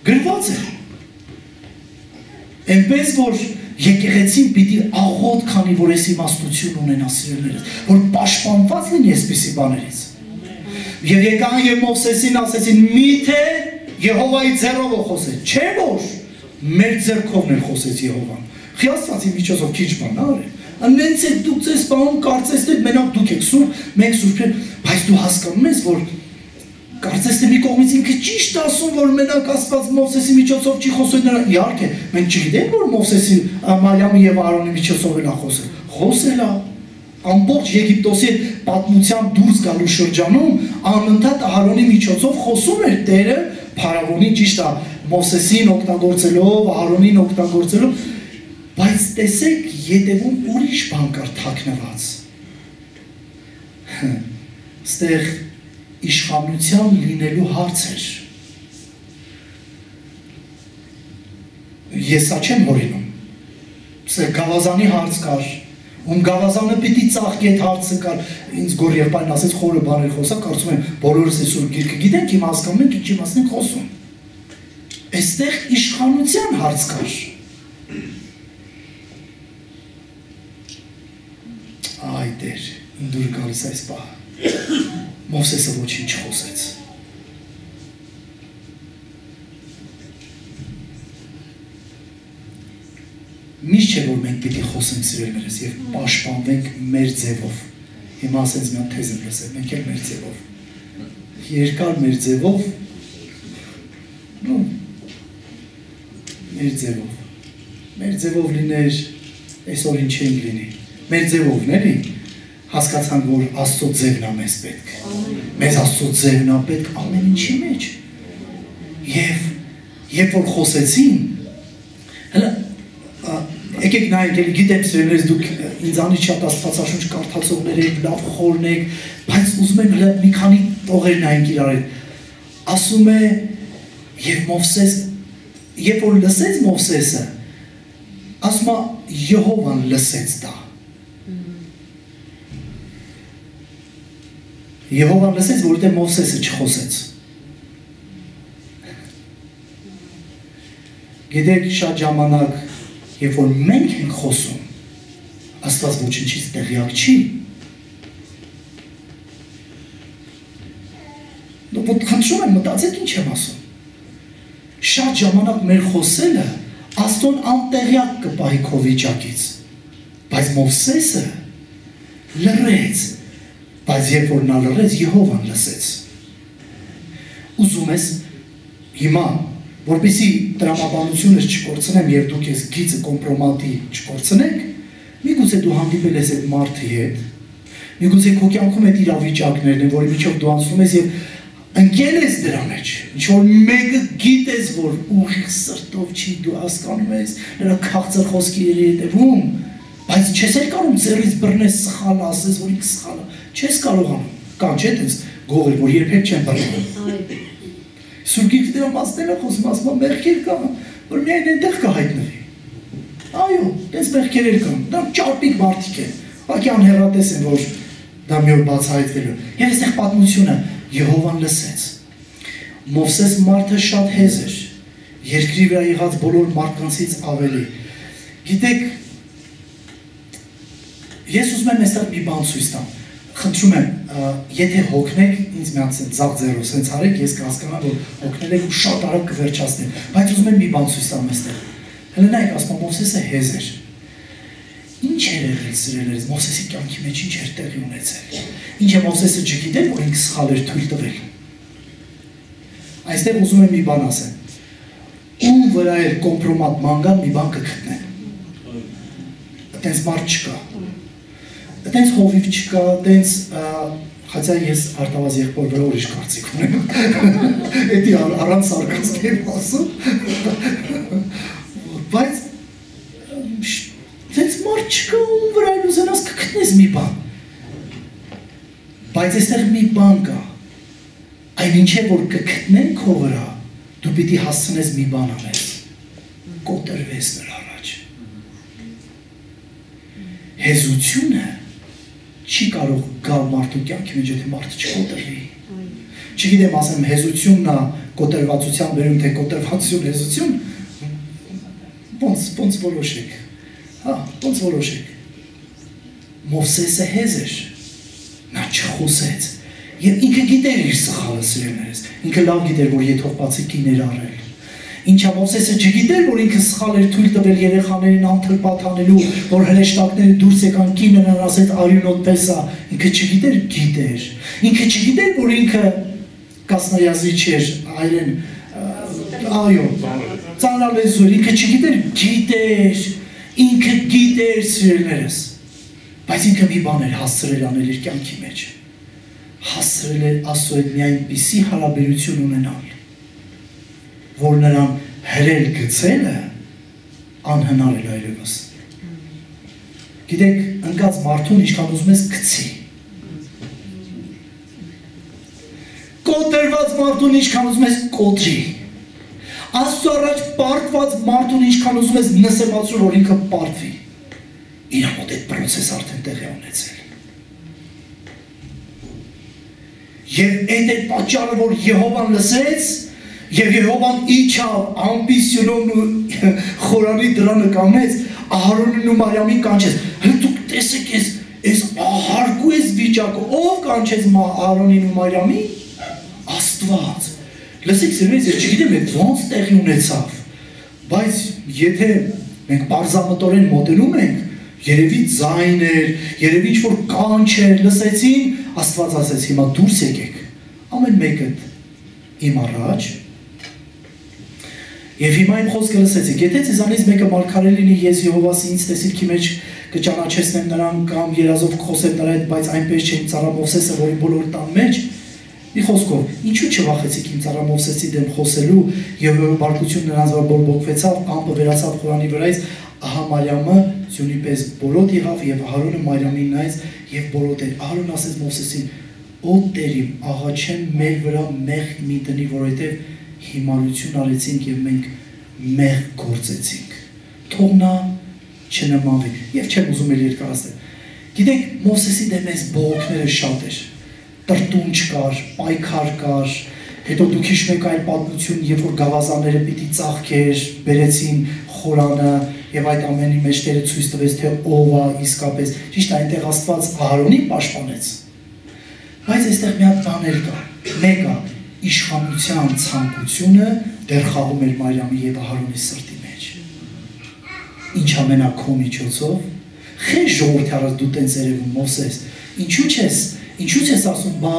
Գրված է։ Այնպես որ եկեղեցին պիտի աղոտ քանի որ այս իմաստություն ունենա սիրելիներս, որ պաշտպանված լինի այսպիսի բաներից։ Եվ եկան եւ Մովսեսին ասեցին՝ միթե Եհովայի ձեռով խոսեց, չէ՞ որ մեր ձեռքովն էլ խոսեց Եհովան։ Խիասվածի միջոցով քիչ բան արել։ Անենց է դուք ձեզ բանում կարծես թե մենակ դուք եք սուրբ, մենք սուրբ ենք, բայց դու հասկանում ես, որ կարծես թե մի կողմից ինքը ճիշտ ասում, որ մենակ Աստված Մովսեսի միջոցով չի խոսել նրան։ Իհարկե, մենք չգիտենք, որ Մովսեսի, Մարիամի եւ Արոնի միջոցով էլ է խոսել։ Խոսել է։ Ամբողջ Եգիպտոսի պատմության դուրս գալու շրջանում անընդհատ Արոնի միջոցով խոսում էր Տերը փարավոնի ճիշտ է Մովսեսին օգտագործելով, Արոնին օգտագործելով, բայց տեսեք, ետևում ուրիշ բան կար թաքնված։ Ստեղ իշխանության լինելու հարց էր։ Ես սա չեմ հորինում։ Ստեղ գավազանի հարց կար, ում գավազանը պիտի ծաղկի այդ հարցը կար, ինձ գոր եղբայրն ասեց խորը բաներ խոսա, կարծում եմ բոլորս այս սուրբ գիրքը գիտենք, իմ հասկանում ենք, ինչ իմաստն ենք խոսում։ Այստեղ իշխանության հարց կար։ Այ Տեր, ինձ դուր գալիս այս պահը։ Մովսեսը ոչինչ խոսեց։ Միշտ չէ, որ մենք պիտի խոսենք սիրելիներս եւ պաշտպանվենք մեր ձևով։ Հիմա ասենց մի հատ թեզ եմ լսել, մենք էլ մեր ձևով։ Երկար մեր ձևով, մեր ձևով։ Մեր ձևով լիներ, այսօր ինչ ենք լինի։ Մեր ձևովն էլի, հասկացանք, որ Աստծո ձևն է մեզ պետք։ Մեզ Աստծո ձևն է պետք ամեն ինչի մեջ։ Եվ երբ որ խոսեցին, հələ եկեք նայեք, էլի գիտեմ սիրելիներս դուք ինձանից շատ աստվածաշունչ կարդացողներ եք, լավ խորն եք, բայց ուզում եմ հələ մի քանի տողեր նայենք իրար հետ։ Ասում է, եւ Մովսես, երբ որ լսեց Մովսեսը, ասում է Եհովան լսեց դա։ Եհովան լսեց, որովհետև Մովսեսը չխոսեց։ Գիտեք, շատ ժամանակ, երբ որ մենք ենք խոսում, Աստված ոչինչից տեղյակ չի։ Խնդրում եմ, մտածեք ինչ եմ ասում։ Շատ ժամանակ մեր խոսելը Աստծուն անտեղյակ կպահի քո վիճակից, բայց Մովսեսը լռեց, բայց երբ որ նա լռեց, Եհովան լսեց։ Ուզում ես հիմա, որպեսզի տրամաբանությունս չկորցնեմ եւ դուք ես գիծը կոմպրոմատի չկորցնեք, միգուցե դու հանդիպել ես այդ մարդի հետ, միգուցե քո կյանքում այդ իրավիճակներն են, որի միջով դու անցնում ես եւ ընկել ես դրա մեջ, ինչ որ մեկը գիտես, որ ուղիղ սրտով չի, դու հասկանում ես, նրա քաղցր խոսքերի հետևում, բայց չես էլ կարող ձեռից բռնես սխալ ասես, որ ինքը սխալ է, չես կարողանում, կան չէ՞ տես գողեր, որ երբեք չեն բռնում։ Սուրբ գիրքը դրա մասն է խոսում, ասում է մեղքեր կան, որ միայն այնտեղ կհայտնվի։ Այո, տես մեղքեր կան, դա ճարպիկ մարդիկ են, ուղղակի անհեռատես են, որ դա մի օր բացահայտվելու։ Եվ այստեղ պատմությունը Եհովան լսեց։ Մովսես մարդը շատ հեզ էր, երկրի վրա եղած բոլոր մարդկանցից ավելի։ Գիտեք, ես ուզում եմ այստեղ մի բան ցույց տամ։ Խնդրում եմ, եթե հոգնեք, ինձ մի հատ ձախ ձեռով սենց արեք, ես կհասկանամ, որ հոգնել եք ու շատ արագ կվերջացնեմ, բայց ուզում եմ մի բան ցույց տամ այստեղ։ Հələ նայեք, ասում եմ, Մովսեսը հեզ էր։ Ինչ էր եղել սիրելիներս, Մովսեսի կյանքի մեջ ինչ էր տեղի ունեցել։ Ինչ է Մովսեսը չգիտեր, որ ինքը սխալ էր թույլ տվել։ Այստեղ ուզում եմ մի բան ասեմ։ Ում վրա էր կոմպրոմատ մանգան մի բան կգտնեն։ Այդպես մարդ չկա։ Այդպես հովիվ չկա, այդպես հացա ես արտավազ եղբոր վրա ուրիշ կարծիք ունեմ։ Էդի առանց սարկազմի եմ ասում։ Բայց Դենց մարդ չկա ում վրա էլ ուզենաս կգտնես մի բան։ Բայց այստեղ մի բան կա։ Այն ինչ է, որ կգտնեն քո վրա, դու պիտի հասցնես մի բան անես։ Կոտրվես նրա առաջ։ Հեզությունը չի կարող գալ մարդու կյանքի մեջ, եթե մարդը չկոտրվի։ Չգիտեմ, ասեմ, հեզությունն է կոտրվածության բերում, թե կոտրվածություն հեզություն, ոնց որոշեք։ Հա, ոնց որոշեք։ Մովսեսը հեզ էր, նա չխոսեց, և ինքը գիտեր իր սխալը սիրելիներս, ինքը լավ գիտեր, որ եթողբացի կիներ արել, Ինչա Մովսեսը չգիտեր, որ ինքը սխալ էր թույլ տվել երեխաներին անթրպատ անելու, որ հրեշտակները դուրս եկան կինը նրան ասեց արյունոտ պես է, ինքը չգիտեր, գիտեր։ Ինքը չգիտեր, որ ինքը կասնայազի չէր, այրեն, այո, ծանրալեզու էր, ինքը չգիտեր, գիտեր, ինքը գիտեր սիրելիներս, բայց ինքը մի բան էր հասցրել անել իր կյանքի մեջ, հասցրել էր Աստծո հետ մի այնպիսի հարաբերություն ունենալ, որ նրան հրել գցելը անհնար էր այլևս։ Գիտեք, ընկած մարդուն ինչքան ուզում ես գցի։ Կոտրված մարդուն ինչքան ուզում ես կոտրի։ Աստծո առաջ պարտված մարդուն ինչքան ուզում ես նսեմացրու, որ ինքը պարտվի։ Իր մոտ այդ պրոցես արդեն տեղի ունեցել։ Եվ այդ պատճառը, որ Եհովան լսեց, և Եհովան իջավ ամբիսյոնով ու խորանի դրանը կանգնեց, Ահարոնին ու Մարիամին կանչեց, հենց դուք տեսեք ես ահարկու ես վիճակը, ով կանչեց Ահարոնին ու Մարիամին, Աստված, լսեք սիրելիներ, ես չգիտեմ այդ ոնց տեղի ունեցավ, բայց եթե մենք պարզամտորեն մոտենում ենք, երևի ձայն էր, երևի ինչ-որ կանչ էր, լսեցին, Աստված ասեց, հիմա դուրս եկեք, ամեն մեկդ իմ առաջ, և հիմա իմ խոսքը լսեցիք, եթե ձեզանից մեկը մարգարե լինի, ես Եհովասի ինձ տեսիլքի մեջ կճանաչեցնեմ նրան կամ երազով կխոսեմ նրա հետ, բայց այնպես չէ իմ ծառա Մովսեսը, որ իմ բոլոր տան մեջ, մի խոսքով, ինչու չվախեցիք իմ ծառա Մովսեսի դեմ խոսելու և բարկություն նրանց վրա բորբոքվեցավ, ամպը վերացավ Խորանի վրայից, ահա Մարիամը ձյունի պես բոլոտ եղավ և Ահարոնը Մարիամին նայեց և բոլոտ էր։ Ահարոնը ասեց Մովսեսին, «Օ Տեր իմ, աղաչեմ մեր վրա մեղք մի տնի, որովհետև հիմարություն արեցինք և մենք մեղք գործեցինք, թող նա չնմանվի», և չեմ ուզում էլ երկարացնել։ Գիտեք, Մովսեսի դեմ այս բողոքները շատ էր, տրտունջ կար, պայքար կար, հետո դուք հիշում եք այլ պատմություն, երբ որ գավազանները պիտի ծաղկեր, բերեցին Խորանը և այդ ամենի մեջ Տերը ցույց տվեց, թե ով է իսկապես, ճիշտ այնտեղ Աստված Ահարոնին պաշտպանեց, բայց այստեղ մի հատ բան էլ կա, մեկը իշխանության ցանկությունը դեռ խաղում էր Մարիամի և Ահարոնի սրտի մեջ։ Ինչ ամենա քո միջոցով, խե ժողովրդի առաջ դու տենց երևում Մովսես, ինչու չես ասում, բա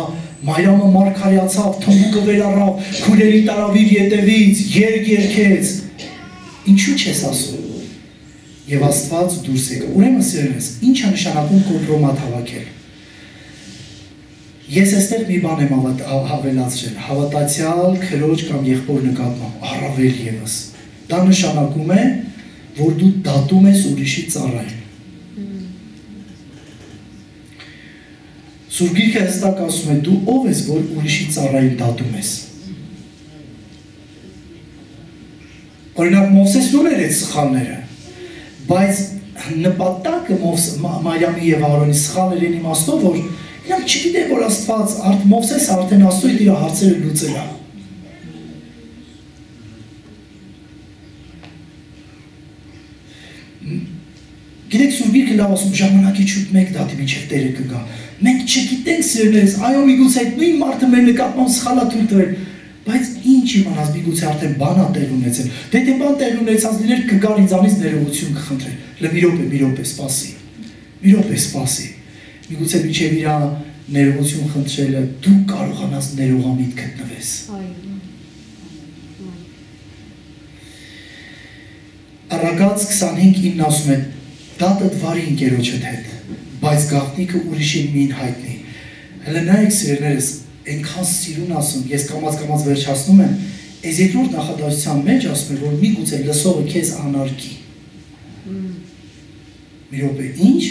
Մարիամը մարգարեացավ, թմբուկը վերառավ, քույրերի տարավ իր ետևից, երգ երգեց, ինչու չես ասում։ Եվ Աստված դուրս եկավ։ Ուրեմն սիրելիներս, ինչ է նշանակում կոմպրոմատ հավաքել։ Ես այստեղ մի բան եմ հավելացրել, հավատացյալ քրոջ կամ եղբոր նկատմամբ, առավել ևս։ Դա նշանակում է, որ դու դատում ես ուրիշի ծառային։ Սուրբ Գիրքը հստակ ասում է, դու ով ես, որ ուրիշի ծառային դատում ես։ Օրինակ Մովսեսն ուներ այդ սխալները, բայց նպատակը Մարիամի և Ահարոնի սխալներ են իմաստով, որ իրանք չգիտեն, որ Աստված Մովսեսը արդեն Աստծո իր հարցերը լուծել է։ Գիտեք, Սուրբ Գիրքը լավ ասում, ժամանակի շուտ մեկ դատի մինչև Տերը կգա։ Մենք չգիտենք սիրելիներս, այո միգուցե այդ նույն մարդը մեր նկատմամբ սխալ է թույլ տվել, բայց ինչ իմանաս միգուցե արդեն բան է տեղ ունեցել։ Դե թե բան տեղ ունեցած լիներ կգար ինձանից ներողություն կխնդրել։ Մի րոպե, սպասի։ Մի րոպե, սպասի։ Միգուցե մինչև իր ներողություն խնդրելը դու կարողանաս ներողամիտ գտնվես։ Առագած 25:9 ասում է, դատդ վարի ընկերոջդ հետ, բայց գաղտնիքը ուրիշին մին հայտնի։ Հələ նայեք սիրելիներս, այնքան սիրուն ասում, ես կամաց վերջացնում եմ, այս երկրորդ նախադասության մեջ ասում է, որ միգուցե լսողը քեզ անարգի։ Մի րոպե, ինչ?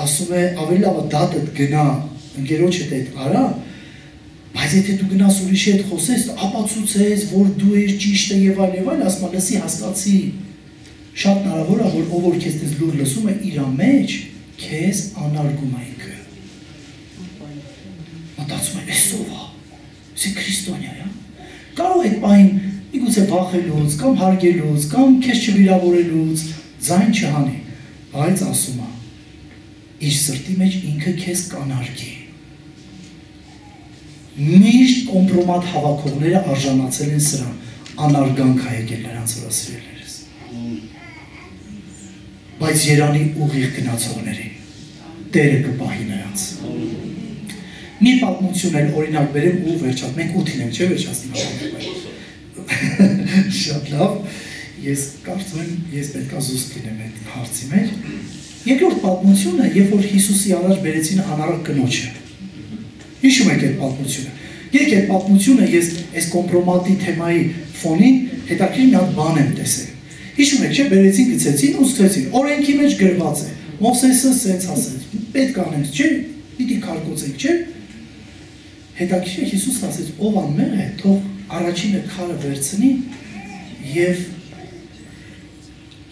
Ասում է, ավելի լավ է դատդ գնա, ընկերոջդ հետ արա, բայց եթե դու գնաս ուրիշի հետ խոսես, ապացուցես, որ դու ես ճիշտը եւ այլ, ասում է, լսի, հասկացի, շատ հնարավոր է, որ ով որ քեզ դες լուր լսում է իր մեջ, քեզ անարգում է ինքը։ Մտածում է, էսով է, սի քրիստոնյա է։ Կարող է այդ պահին միգուցե վախելուց, կամ հարգելուց, կամ քեզ չվիրավորելուց, ձայն չհանի, բայց ասում է, իր սրտի մեջ ինքը քեզ կանարգի։ Միշտ կոմպրոմատ հավաքողները արժանացել են սրան, անարգանք է եկել նրանց վրա, սիրելիներս։ Բայց Երանի ուղիղ գնացողներին Տերը կպահի նրանց։ Մի պատմություն էլ օրինակ բերեմ ու վերջատ, մենք 8-ին ենք, չէ՞ վերջացնի։ Շատ լավ, ես կարծում եմ, ես պետք է զուսպ լինեմ այդ հարցի մեջ։ Երկրորդ պատմությունը, երբ որ Հիսուսի առաջ բերեցին անառակ կնոջը։ Հիշում եք այդ պատմությունը։ Եկեք այդ պատմությունը ես այս կոմպրոմատի թեմայի ֆոնին հետաքրքիր մի հատ բան եմ տեսել։ Հիշում եք, չէ՞, բերեցին, գցեցին ու սկսեցին։ Օրենքի մեջ գրված է։ Մովսեսը սենց ասեց, պետք անենք, չէ՞, պիտի քարկոծենք, չէ՞։ Հետաքրքիր է Հիսուսը ասեց, ով անմեղ է, թող առաջինը քարը վերցնի եւ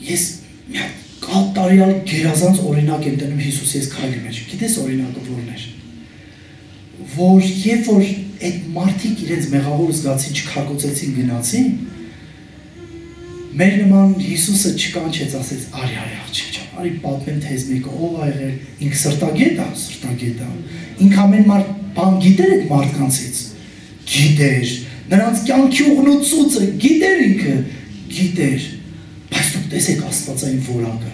ես մի հատ կատարյալ գերազանց օրինակ եմ տնում Հիսուսի այս քայլի մեջ։ Գիտես օրինակը որն էր։ Որ երբ որ այդ մարդիկ իրենց մեղավոր զգացին, չքարկոծեցին, գնացին, մեր նման Հիսուսը չկանչեց, ասեց, արի աղջիկ ջան, արի պատմեմ թե այս մեկը ով ա եղել, ինքը սրտագետ է, ինքը ամեն բան գիտեր այդ մարդկանցից, գիտեր, նրանց կյանքի ուղնուցուցը գիտեր ինքը, գիտեր, բայց դուք տեսեք աստվածային որակը,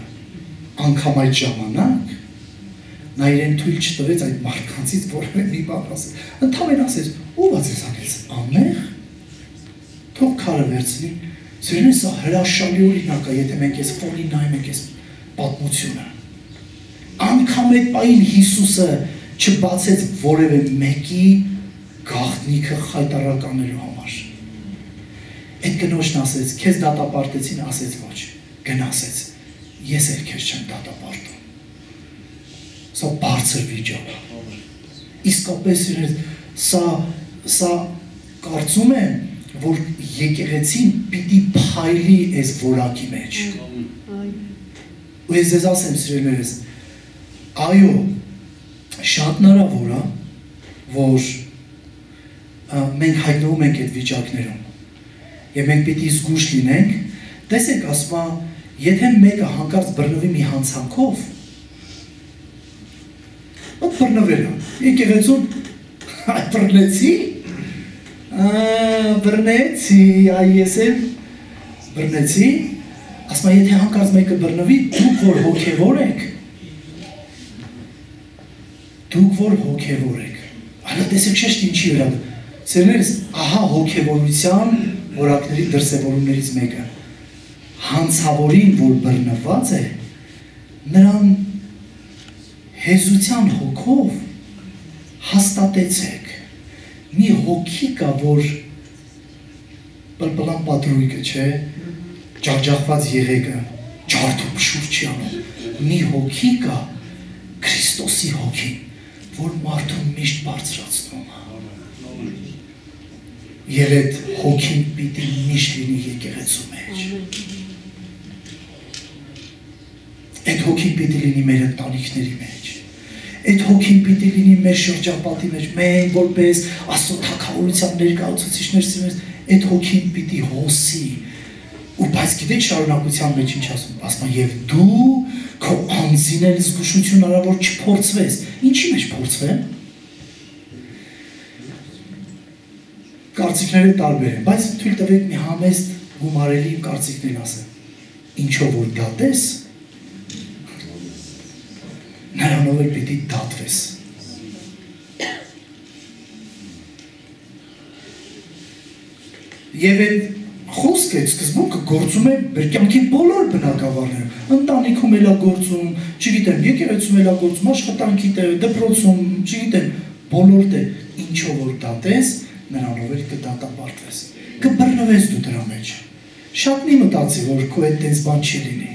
անգամ այդ ժամանակ, նա իրեն թույլ չտվեց այդ մարդկանցից որևէ մի բան ասել, ընդհանրեն ասեց, ով ա ձեզ անգեց, անմեղ, թող քարը վերցնի, սիրելին սա հրաշալի օրինակ է, եթե մենք այս ֆոնին նայում ենք այս պատմությունը, անգամ այդ պահին Հիսուսը չբացեց որևէ մեկի գաղտնիքը խայտարակ անելու համար։ Այդ կնոջն ասեց, քեզ դատապարտեցին, ասեց ոչ, գնասեց, ես էլ քեզ չեմ դատապարտում։ Սա բարձր վիճակ է։ Իսկապես սա կարծում եմ, որ եկեղեցին պիտի փայլի այս որակի մեջ։ Ու ես ձեզ ասեմ, սիրելիներս, այո, շատ հնարավոր է, որ մենք հայտնվում ենք այդ վիճակներում եւ մենք պիտի զգուշ լինենք, տեսեք, ասում է, եթե մեկը հանկարծ բռնվի մի հանցանքով, բռնվել է, եկեղեցուն բռնեցի, ես էլ բռնեցի, ասում է, եթե հանկարծ մեկը բռնվի, դուք որ հոգևոր եք, այլա տեսեք շեշտ ինչի վրա, սերներս, ահա հոգևորության որակների դրսևորումներից մեկը, հանցավորին, որ բռնված է, նրան հեզության հոգով հաստատեցեք, մի հոգի կա, որ պլպլան պատրույկը, չէ, ջախջախված եղեկը, ջարդում շուր չի անում, մի հոգի կա, Քրիստոսի հոգին, որ մարդուն միշտ բարձրացնում է։ Եվ այդ հոգին պիտի միշտ լինի եկեղեցու մեջ։ Այդ հոգին պիտի լինի մեր ընտանիքների մեջ։ Այդ հոգին պիտի լինի մեր շրջապատի մեջ, մենք որպես Աստծո թագավորության ներկայացուցիչներ, այդ հոգին պիտի հոսի։ Ու բայց գիտեք շարունակության մեջ ինչ ասում, ասում եւ դու քո անձին էլ զգուշություն արա, որ չփորձվես։ Ինչի մեջ փորձվեմ։ Կարծիքները տարբեր են, բայց թույլ տվեք մի համեստ գումարելի կարծիքներ ասեմ։ Ինչով որ դատես, նրանով էլ պիտի դատվես։ Եվ այդ խոսքը սկզբունքը գործում է կյանքի բոլոր բնակավարներում, ընտանիքում էլ է գործում, չգիտեմ, եկեղեցում էլ է գործում, աշխատանքի տեղ, դպրոցում, չգիտեմ, բոլոր տեղ, ինչով որ դատես, նրանով էլ կդատապարտվես, կբռնվես դու դրա մեջ, շատ մի մտածի, որ քո հետ տենց բան չի լինի,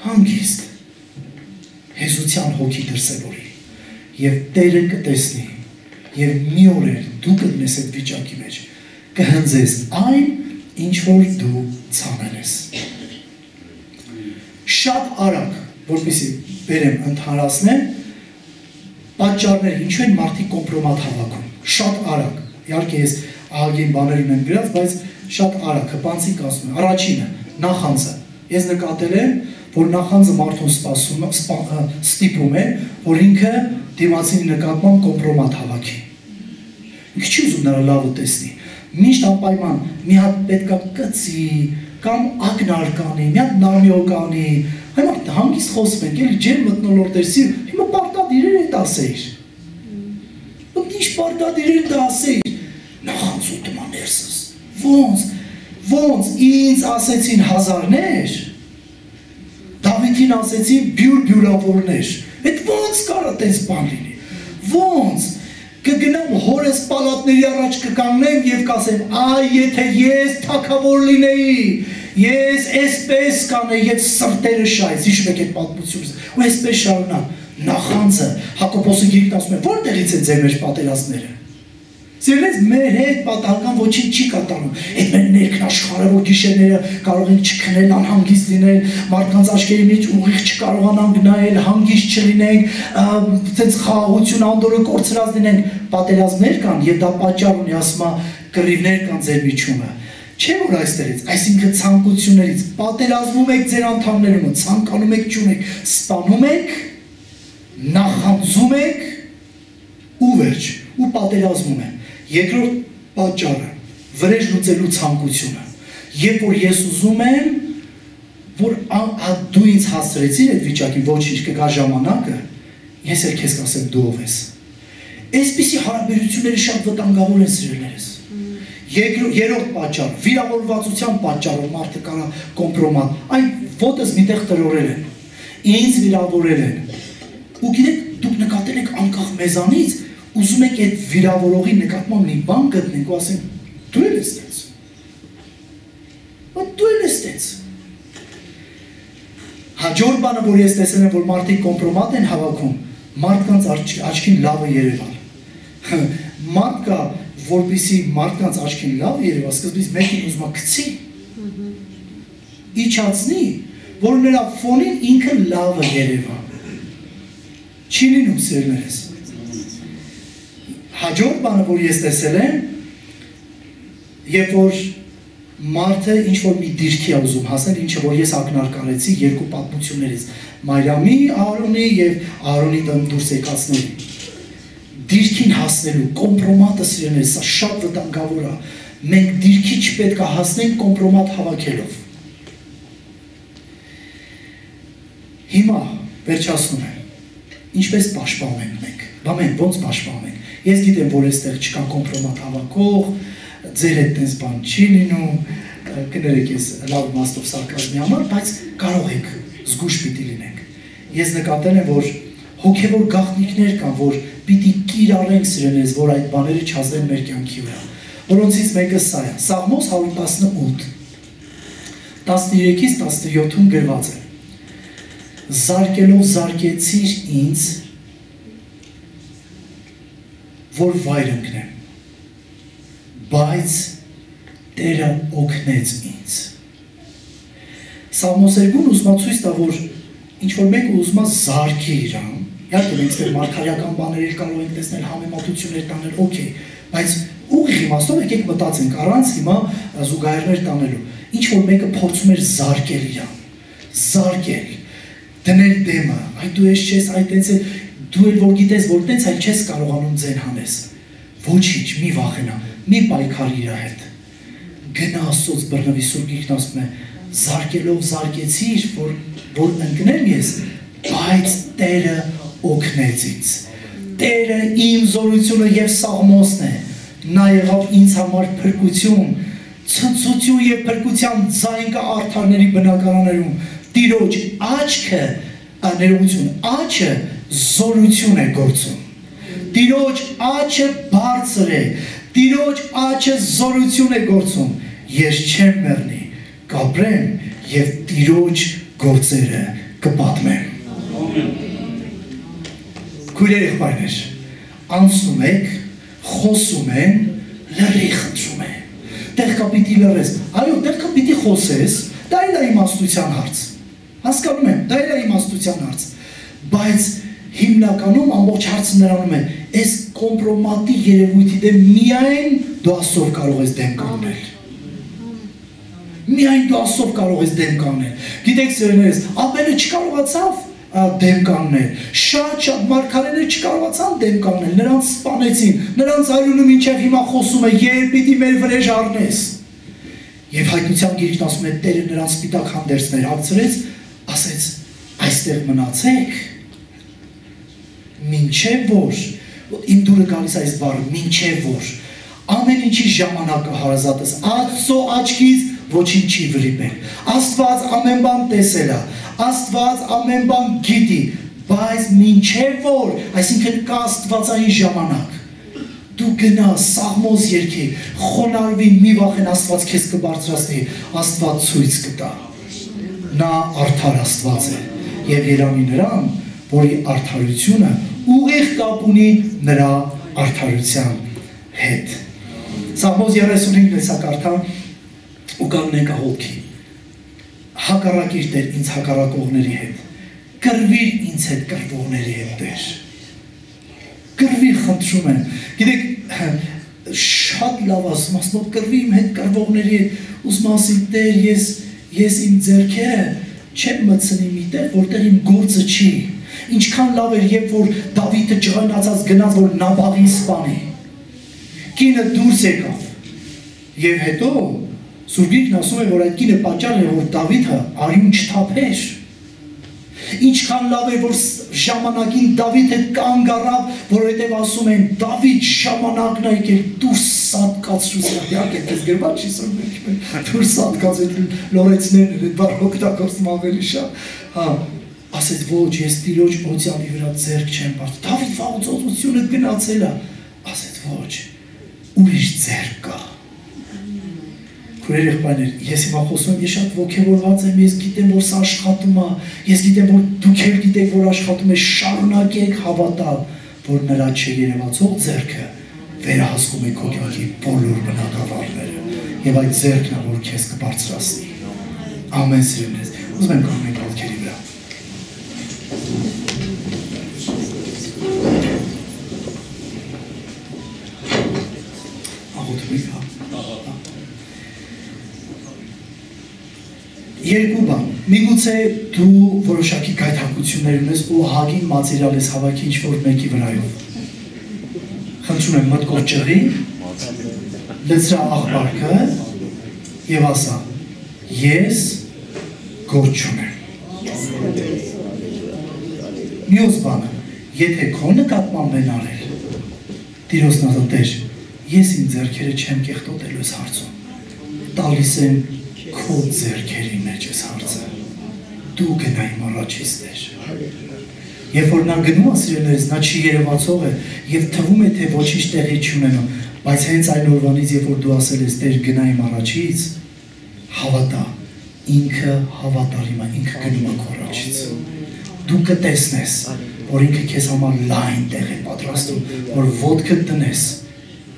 հանգիստ, հեզության հոգի դրսևորի, և Տերը կտեսնի, և մի օր էլ դու կդնես այդ վիճակի մեջ, կհնձես այն, ինչ որ դու ցանել ես։ Շատ արագ, որպեսզի բերեմ ընդհանրացնեմ, պատճառներ, ինչու են մարդիկ կոմպրոմատ հավաքում, շատ արագ, իհարկե ես ահագին բաներ ունեմ գրած, բայց շատ արագ, հպանցիկ ասում եմ, առաջինը, նախանձը, ես նկատել եմ, որ նախանձը մարդուն ստիպում է, որ ինքը դիմացինի նկատմամբ կոմպրոմատ հավաքի, ինքը չի ուզում նրա լավը տեսնի, միշտ անպայման մի հատ պետքա կծի, կամ ակնար կանի, մի հատ նամյո կանի, հիմա հանգիստ խոսում ենք, էլի ջեր մթնոլորտերսի, հիմա պարտադիրեր է ասեիր։ Ինչ պարտադիրեր դա ասեիր, նախանցուտում աներսս, ոնց ինձ ասեցին հազարներ, Դավիթին ասեցին բյուրավորներ, այդ ոնց կարա տես բան լինի, ոնց, կգնամ հորես պալատների առաջ կկանգնեմ և կասեմ, այ եթե ես թագավոր լինեի, ես այսպես կանեի և սրտերը շայց, հիշում եք այդ պատմությունս, ու այսպես շարունակ, նախանձը, Հակոբոսի գիրքն ասում է, որտեղից են ձեր մեր պատերազմները։ Սիրելիներ, մեր հետ պատահական ոչինչ չի կատարում։ Այդ մեր ներքնաշխարհը, որ գիշերները կարող ենք չքնել, անհանգիստ լինել, մարդկանց աչքերի մեջ ուղիղ չկարողանանք նայել, հանգիստ չլինենք, այդպես խաղաղություն անդորը կորցրած լինենք, պատերազմներ կան եւ դա պատճառ ունի, ասում է, կռիվներ կան ձեր միջումը։ Չէ՞ որ այստեղից, այսինքն ցանկություններից պատերազմում եք ձեր անդամներում, ցանկանում եք չունեք, սպանում եք, նախանձում եք ու վերջ, ու պատերազմում եք։ Երկրորդ պատճառը, վրեժ լուծելու ցանկությունը։ Երբ որ ես ուզում եմ, որ դու ինձ հասցրեցիր այդ վիճակին, ոչինչ կգա ժամանակը, ես էլ քեզ կասեմ դու ով ես։ Այսպիսի հարաբերությունները շատ վտանգավոր են, սիրելիներս։ Երրորդ պատճառը, վիրավորվածության պատճառով մարդը կարա կոմպրոմատ, այն ոտս միտեղ տրորել են, ինձ վիրավորել են։ Ու գիտեք, դուք նկատել եք անկախ մեզանից, ուզում եք այդ վիրավորողի նկատմամբ մի բան գտնենք ու ասենք, դու էլ ես տենց։ Դու էլ ես տենց։ Հաջորդ բանը, որ ես տեսել եմ, որ մարդիկ կոմպրոմատ են հավաքում, մարդկանց աչքին լավը երևալ։ Մարդ կա, որպեսզի մարդկանց աչքին լավ երևա, սկզբից մեկին ուզում է գցի, իջացնի, որ նրա ֆոնին ինքը լավը երևա։ Չի լինում, սիրելիներս։ Հաջորդ բանը, որ ես տեսել եմ, երբ որ մարդը ինչ-որ մի դիրքի է ուզում հասնել, ինչը որ ես ակնարկալեցի երկու պատմություններից, Մարիամի, Ահարոնի և Ահարոնի դուրս եկածների։ Դիրքին հասնելու, կոմպրոմատը սիրելիներս, սա շատ վտանգավոր է, մենք դիրքի չպետք է հասնենք կոմպրոմատ հավաքելով։ Հիմա, վերջացնում եմ, ինչպես պաշտպանում ենք մենք, բա մենք ոնց պաշտպանում ենք։ Ես գիտեմ, որ այստեղ չկա կոմպրոմատ հավաքող, ձեր հետ տենց բան չի լինում, կներեք ես լավ իմաստով սարկազմի համար, բայց կարող եք զգույշ պիտի լինենք։ Ես նկատել եմ, որ հոգևոր գաղտնիքներ կան, որ պիտի կիրառենք սիրելիներս, որ այդ բաները չազդեն մեր կյանքի վրա։ Որոնցից մեկը սա է, Սաղմոս 118, 13-ից 17-ում գրված է. Զարկելով զարկեցիր ինձ, որ վայր ընկնեմ, բայց Տերը օգնեց ինձ։ Սաղմոս 2-ն ուզում է ցույց տա, որ ինչ-որ մեկը ուզում է զարկի իրան, իհարկե մենք ստեղ մարգարեական բաներ կարող ենք տեսնել, համեմատություններ տանել, օքեյ, բայց ուղիղ իմաստով եկեք մտածենք առանց հիմա զուգահեռներ տանելու։ Ինչ-որ մեկը փորձում էր զարկել իրան, զարկել, դնել դեմը, այ դու ես չես, այ տենց է, դու էլ որ գիտես, որ տենց այլ չես կարողանում ձեն հանես։ Ոչինչ, մի վախենա, մի պայքարի իր հետ։ Գնա Աստծոց բռնվի, Սուրբ Գիրքն ասում է, զարկելով զարկեցիր, որ ընկնեմ ես, բայց Տերը օգնեց ինձ։ Տերը իմ զորությունը և Սաղմոսն է, նա եղավ ինձ համար փրկություն, ցնծություն և փրկության ձայն կա արդարների բնակարաններում, Տիրոջ աչքը, ներողություն, աչքը զորություն է գործում, Տիրոջ աչքը բարձր է, Տիրոջ աչքը զորություն է գործում, ես չեմ մեռնի, կապրեմ և Տիրոջ գործերը կպատմեմ։ Քույրեր եղբայրներ, անցնում եք, խոսում են, լրի խնդրում են, տեղքա պիտի լրես, այո, տեղքա պիտի խոսես, դա էլ է իմաստության հարց, հասկանում եմ, դա էլ է իմաստության հարց, բայց հիմնականում ամբողջ հարցը նրանում է, այս կոմպրոմատի երևույթի դեմ միայն դու Աստծով կարող ես դեմ կանգնել։ Միայն դու Աստծով կարող ես դեմ կանգնել։ Գիտեք սերուներս, Աբելը չկարողացավ դեմ կանգնել, շատ մարգարեներ չկարողացան դեմ կանգնել, նրանց սպանեցին, նրանց արյունը մինչև հիմա խոսում է, երբ պիտի մեր վրեժ առնես։ Եվ Հայտնության գիրքն ասում է, Տերը նրանց սպիտակ հանդերձներ հագցրեց, ասեց, այստեղ մնացեք, մինչև որ, իմ դուրը գալիս այս բառը, մինչև որ, ամեն ինչի ժամանակը հարազատս, Աստծո աչքից ոչինչ չի վրիպել, Աստված ամեն բան տեսել է, Աստված ամեն բան գիտի, բայց մինչև որ, այսինքն կա աստվածային ժամանակ, դու գնա, սաղմոս երկի, խոնարհվի, մի վախեն Աստված քեզ կբարձրացնի, Աստված ցույց կտա, նա արդար Աստված է, եւ երանի նրան, որի արդարությունը ուղիղ կապ ունի նրա արդարության հետ։ Սաղմոս 35 լսա կարդամ ու կանգնենք աղոթքի։ Հակառակիր Տեր ինձ հակառակողների հետ, կռվիր ինձ հետ կռվողների հետ Տեր։ Կռվի խնդրում եմ, գիտեք շատ լավ ասում, ասում կռվի իմ հետ կռվողների հետ, ուզում ասի Տեր ես իմ ձեռքերը չեմ մտցնի միտեղ, որտեղ իմ գործը չի, ինչքան լավ էր, երբ որ Դավիթը ջղայնացած գնաց, որ Նաբաղին սպանի, կինը դուրս եկավ, և հետո Սուրբ Գիրքն ասում է, որ այդ կինը պատճառ է, որ Դավիթը արյուն չթափեր, ինչքան լավ է, որ ժամանակին Դավիթը կանգ առավ, որովհետև ասում են, Դավիթ ժամանակն է եկել, դուր սատկացրու, իհարկե դες գրված չի Սուրբ Գիրքում, դուր սատկացրու, լորեցներն են, բառ օգտագործում ավելի շատ, ասեց ոչ, ես Տիրոջ օծյալի վրա ձեռք չեմ բարձր, Դավիթ վաղուց գնացել է, ասեց ոչ, ուրիշ ձեռք կա։ Քուրեր եղբայրներ, ես հիմա խոսում եմ, ես շատ ոգևորված եմ, ես գիտեմ, որ սա աշխատում է, ես գիտեմ, որ դուք էլ գիտեք, որ աշխատում է, շարունակեք հավատալ, որ նրա չերևացող ձեռքը վերահսկում է քո կյանքի բոլոր բնագավառները, եւ այդ ձեռքն է, որ քեզ կբարձրացնի։ Ամեն սիրունես, ուզում եմ կանգնենք ոտքերի վրա։ Աղոթում ենք, երկու բան, միգուցե դու որոշակի գայթակղություններ ունես ու հագին մատերիալ ես հավաքի ինչ-որ մեկի վրայով։ Խնդրում եմ մտքով ճղի, լցրա աղբարկը և ասա, ես գործ չունեմ։ Մյուս բանը, եթե քո նկատմամբ են արել, Տիրոսն ասա, Տեր, ես իմ ձեռքերը չեմ կեղտոտելու այս հարցում, տալիս եմ քո ձեռքերի մեջ ես հարցը, դու գնա իմ առաջից Տեր։ Երբ որ նա գնում է սիրելիներս, նա չի երևացող է և թվում է, թե ոչինչ տեղի չունենում, բայց հենց այն օրվանից, երբ որ դու ասել ես Տեր գնա իմ առաջից, հավատա, ինքը հավատարիմ է, ինքը գնում է քո առաջից։ Դու կտեսնես, որ ինքը քեզ համար լայն տեղ է պատրաստում, որ ոտքդ դնես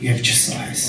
և չսահես։